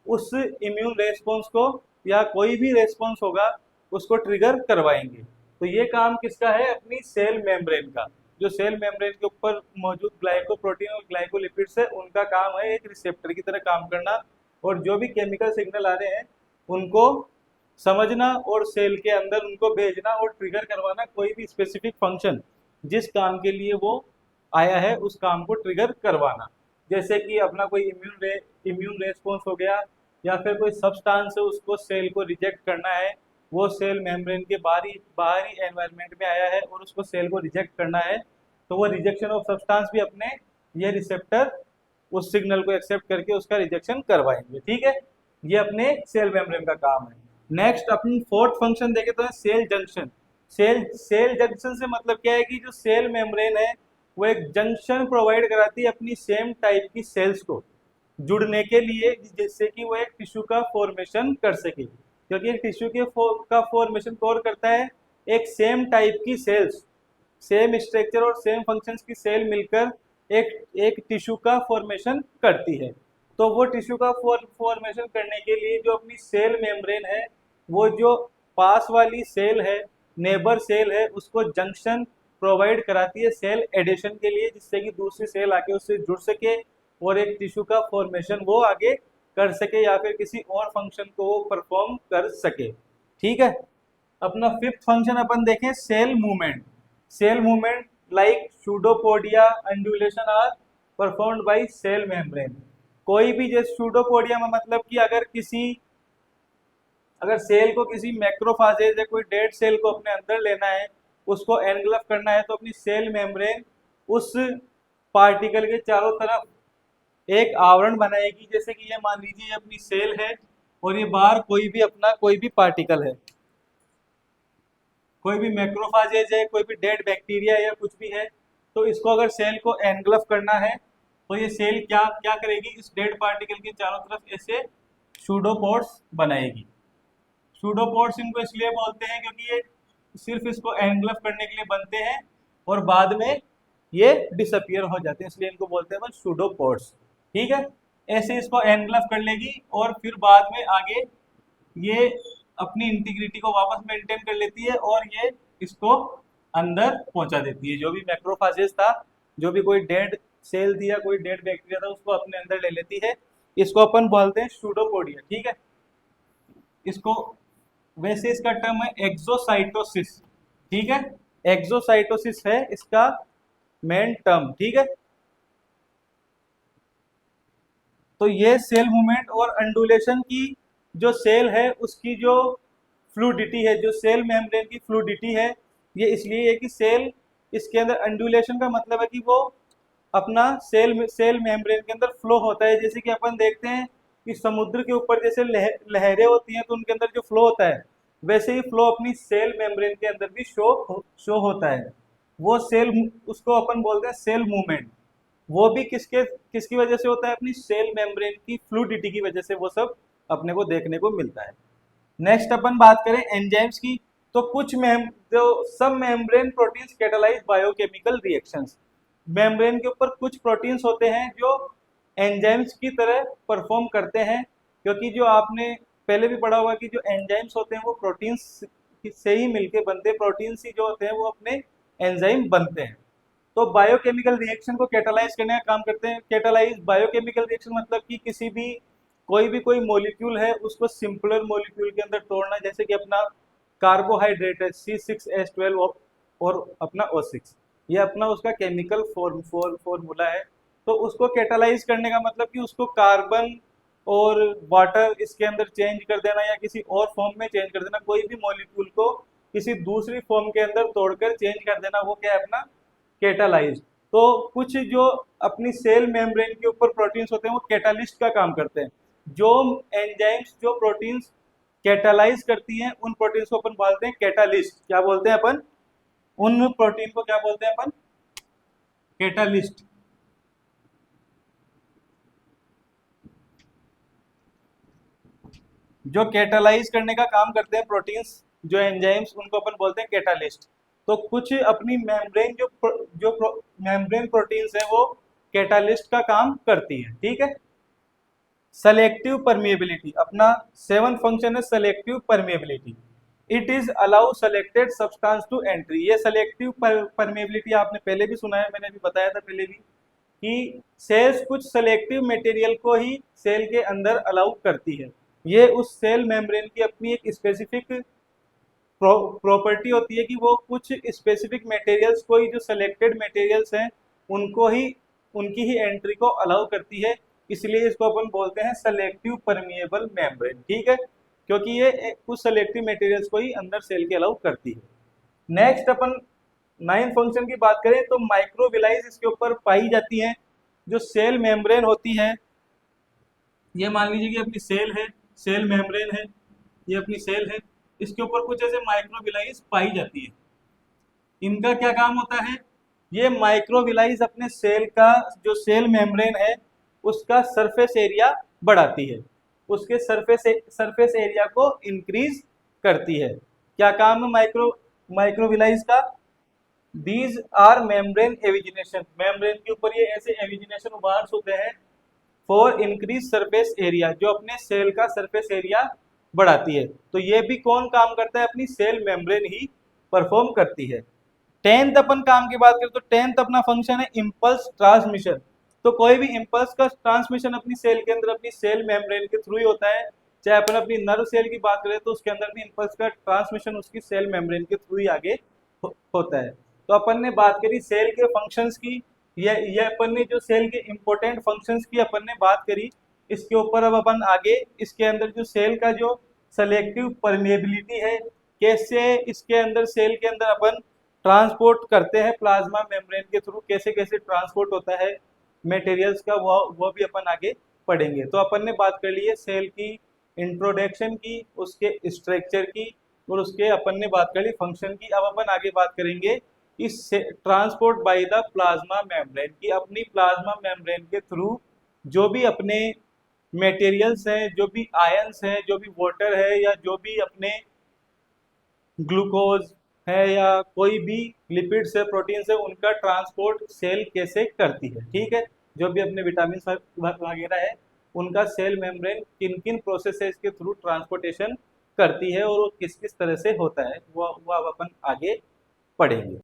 उस इम्यून रेस्पॉन्स को या कोई भी रेस्पॉन्स होगा उसको ट्रिगर करवाएंगे। तो ये काम किसका है? अपनी सेल मेम्ब्रेन का। जो सेल मेम्ब्रेन के ऊपर मौजूद ग्लाइकोप्रोटीन और ग्लाइकोलिपिड्स है उनका काम है एक रिसेप्टर की तरह काम करना और जो भी केमिकल सिग्नल आ रहे हैं उनको समझना और सेल के अंदर उनको भेजना और ट्रिगर करवाना, कोई भी स्पेसिफिक फंक्शन जिस काम के लिए वो आया है उस काम को ट्रिगर करवाना। जैसे कि अपना कोई इम्यून रेस्पॉन्स हो गया या फिर कोई सब्सटेंस है उसको सेल को रिजेक्ट करना है, वो सेल मेम्ब्रेन के बाहरी एनवायरनमेंट में आया है और उसको सेल को रिजेक्ट करना है, तो वो रिजेक्शन ऑफ सब्सटेंस भी अपने ये रिसेप्टर उस सिग्नल को एक्सेप्ट करके उसका रिजेक्शन करवाएंगे। ठीक है, ये अपने सेल मेम्ब्रेन का काम है। नेक्स्ट अपनी फोर्थ फंक्शन देखे तो है सेल जंक्शन। सेल जंक्शन से मतलब क्या है कि जो सेल मेम्ब्रेन है वो एक जंक्शन प्रोवाइड कराती है अपनी सेम टाइप की सेल्स को जुड़ने के लिए, जिससे कि वो एक टिश्यू का फॉर्मेशन कर सके। क्योंकि एक टिश्यू का फॉर्मेशन कौन करता है? एक सेम टाइप की सेल्स, सेम स्ट्रक्चर और सेम फंक्शंस की सेल मिलकर एक टिश्यू का फॉर्मेशन करती है। तो वो टिश्यू का फॉर्मेशन करने के लिए जो अपनी सेल मेम्ब्रेन है वो जो पास वाली सेल है, नेबर सेल है, उसको जंक्शन प्रोवाइड कराती है सेल एडिशन के लिए, जिससे कि दूसरी सेल आके उससे जुड़ सके और एक टिश्यू का फॉर्मेशन वो आगे कर सके या फिर किसी और फंक्शन को वो परफॉर्म कर सके। ठीक है, अपना फिफ्थ फंक्शन अपन देखें cell movement. Cell movement like pseudopodia undulation are performed by cell membrane. कोई भी जैसे सूडोपोडिया में मतलब कि अगर सेल को किसी मैक्रोफाजेज या कोई डेड सेल को अपने अंदर लेना है, उसको एनगल्फ करना है, तो अपनी सेल मेम्ब्रेन उस पार्टिकल के चारों तरफ एक आवरण बनाएगी। जैसे कि ये मान लीजिए ये अपनी सेल है और ये बाहर कोई भी पार्टिकल है, कोई भी मैक्रोफाजेज है, कोई भी डेड बैक्टीरिया या कुछ भी है, तो इसको अगर सेल को एनगल्फ करना है तो ये सेल क्या क्या करेगी? इस डेड पार्टिकल के चारों तरफ ऐसे सूडोपोड्स बनाएगी। सूडोपोड्स इनको इसलिए बोलते हैं क्योंकि ये सिर्फ इसको एनगल्फ करने के लिए बनते हैं और बाद में ये डिसअपियर हो जाते हैं, इसलिए इनको बोलते हैं सूडोपोड्स। ठीक है, ऐसे इसको एनगल्फ कर लेगी और फिर बाद में आगे ये अपनी इंटीग्रिटी को वापस मेंटेन कर लेती है और ये इसको अंदर पहुंचा देती है। जो भी मैक्रोफाजेस था, जो भी कोई डेड सेल थी या कोई डेड बैक्टीरिया था, उसको अपने अंदर ले लेती है। इसको अपन बोलते हैं सूडोपोडिया, ठीक है। इसको वैसे इसका टर्म है एक्सोसाइटोसिस, ठीक है। एक्सोसाइटोसिस है इसका मेन टर्म, ठीक है। तो ये सेल मूवमेंट और अंडुलेशन की जो सेल है उसकी जो फ्लूडिटी है, जो सेल मेम्ब्रेन की फ्लूडिटी है, ये इसलिए है कि सेल इसके अंदर अंडुलेशन का मतलब है कि वो अपना सेल मेम्ब्रेन के अंदर फ्लो होता है। जैसे कि अपन देखते हैं कि समुद्र के ऊपर जैसे लहरें होती हैं तो उनके अंदर जो फ्लो होता है, वैसे ही फ्लो अपनी सेल मेम्ब्रेन के अंदर भी शो होता है। वो सेल, उसको अपन बोलते हैं सेल मूवमेंट। वो भी किसकी वजह से होता है? अपनी सेल मेम्ब्रेन की फ्लूडिटी की वजह से वो सब अपने को देखने को मिलता है। नेक्स्ट अपन बात करें एंजाइम्स की, तो जो सब membrane proteins catalyse biochemical reactions. Membrane के ऊपर कुछ प्रोटीन्स होते हैं जो एंजाइम्स की तरह परफॉर्म करते हैं, क्योंकि जो आपने पहले भी पढ़ा होगा कि जो एंजाइम्स होते हैं वो प्रोटीन्स से ही मिलके बनते हैं। प्रोटीन्स ही जो होते हैं वो अपने एंजाइम बनते हैं। तो बायोकेमिकल रिएक्शन को कैटालाइज करने का काम करते हैं। कैटालाइज बायोकेमिकल रिएक्शन मतलब कि किसी भी कोई मॉलिक्यूल है उसको सिंपलर मॉलिक्यूल के अंदर तोड़ना। जैसे कि अपना कार्बोहाइड्रेट है C6H12 और अपना O6, ये अपना उसका केमिकल फॉर्मूला है। तो उसको कैटालाइज करने का मतलब कि उसको कार्बन और वाटर इसके अंदर चेंज कर देना या किसी और फॉर्म में चेंज कर देना। कोई भी मॉलिक्यूल को किसी दूसरी फॉर्म के अंदर तोड़कर चेंज कर देना, वो क्या है? अपना कैटालाइज। तो कुछ जो अपनी सेल मेम्ब्रेन के ऊपर प्रोटीन्स होते हैं वो कैटालिस्ट का काम करते हैं। जो एंजाइम्स जो प्रोटीन्स कैटालाइज करती हैं उन प्रोटीन्स को अपन बोलते हैं कैटालिस्ट। क्या बोलते हैं अपन? उन प्रोटीन को क्या बोलते हैं अपन? कैटालिस्ट। जो कैटालाइज करने का काम करते हैं प्रोटीन्स, जो एंजाइम्स, उनको अपन बोलते हैं कैटालिस्ट। तो कुछ अपनी मेम्ब्रेन जो मेम्ब्रेन प्रोटीन्स है वो कैटालिस्ट का काम करती है, ठीक है। सेलेक्टिव परमिएबिलिटी, अपना 7th फंक्शन है selective permeability. It is allow selected substance to entry. ये सेलेक्टिव परमिएबिलिटी आपने पहले भी सुना है, मैंने भी बताया था पहले भी कि सेल्स कुछ सेलेक्टिव मटेरियल को ही सेल के अंदर अलाउ करती है। ये उस सेल मेम्ब्रेन की अपनी एक स्पेसिफिक प्रॉपर्टी होती है कि वो कुछ स्पेसिफिक मटेरियल्स को ही, जो सेलेक्टेड मटेरियल्स हैं, उनको ही, उनकी ही एंट्री को अलाउ करती है। इसलिए इसको अपन बोलते हैं सेलेक्टिव परमिएबल मेम्ब्रेन, ठीक है, क्योंकि ये कुछ सेलेक्टिव मटेरियल्स को ही अंदर सेल के अलाउ करती है। नेक्स्ट अपन 9th फंक्शन की बात करें तो माइक्रोविलाइज इसके ऊपर पाई जाती है। जो सेल मेम्ब्रेन होती है, ये मान लीजिए कि अपनी सेल है, सेल मेम्ब्रेन है, ये अपनी सेल है, इसके ऊपर कुछ ऐसे माइक्रोविलाइज पाई जाती है। इनका क्या काम होता है? ये माइक्रोविलाइज अपने सेल का, जो सेल मेम्ब्रेन है उसका सरफेस एरिया बढ़ाती है, उसके सरफेस एरिया को इंक्रीज करती है। क्या काम है माइक्रोविलाइज का? These are membrane evagination. Membrane के ऊपर ये ऐसे एविजिनेशन उभार होते हैं फॉर इंक्रीज सरफेस एरिया, जो अपने सेल का सरफेस एरिया बढ़ाती है। तो ये भी कौन काम करता है? अपनी सेल मेम्ब्रेन ही परफॉर्म करती है। 10th अपन काम की बात करें तो 10th अपना फंक्शन है इम्पल्स ट्रांसमिशन। तो कोई भी इम्पल्स का ट्रांसमिशन अपनी सेल के अंदर अपनी सेल मेम्ब्रेन के थ्रू ही होता है। चाहे अपन अपनी नर्व सेल की बात करें तो उसके अंदर भी इम्पल्स का ट्रांसमिशन उसकी सेल मेम्ब्रेन के थ्रू ही आगे होता है। तो अपन ने बात करी सेल के फंक्शंस की, ये अपन ने जो सेल के इंपॉर्टेंट फंक्शंस की अपन ने बात करी। इसके ऊपर अब अपन आगे इसके अंदर जो सेल का जो सेलेक्टिव परमिएबिलिटी है, कैसे इसके अंदर सेल के अंदर अपन ट्रांसपोर्ट करते हैं प्लाज्मा मेम्ब्रेन के थ्रू, कैसे कैसे ट्रांसपोर्ट होता है मटेरियल्स का, वो भी अपन आगे पढ़ेंगे। तो अपन ने बात कर ली है सेल की इंट्रोडक्शन की, उसके स्ट्रक्चर की, और उसके अपन ने बात कर ली फंक्शन की। अब अपन आगे बात करेंगे इस transport by the plasma membrane की। अपनी प्लाज्मा मेम्ब्रेन के थ्रू जो भी अपने मटेरियल्स हैं, जो भी आयंस हैं, जो भी वाटर है, या जो भी अपने ग्लूकोज है, या कोई भी लिपिड्स है, प्रोटीन्स है, उनका ट्रांसपोर्ट सेल कैसे करती है, ठीक है। जो भी अपने विटामिन वगैरह है, उनका सेल मेम्ब्रेन किन किन प्रोसेसेस के थ्रू ट्रांसपोर्टेशन करती है और वो किस किस तरह से होता है वो अब अपन आगे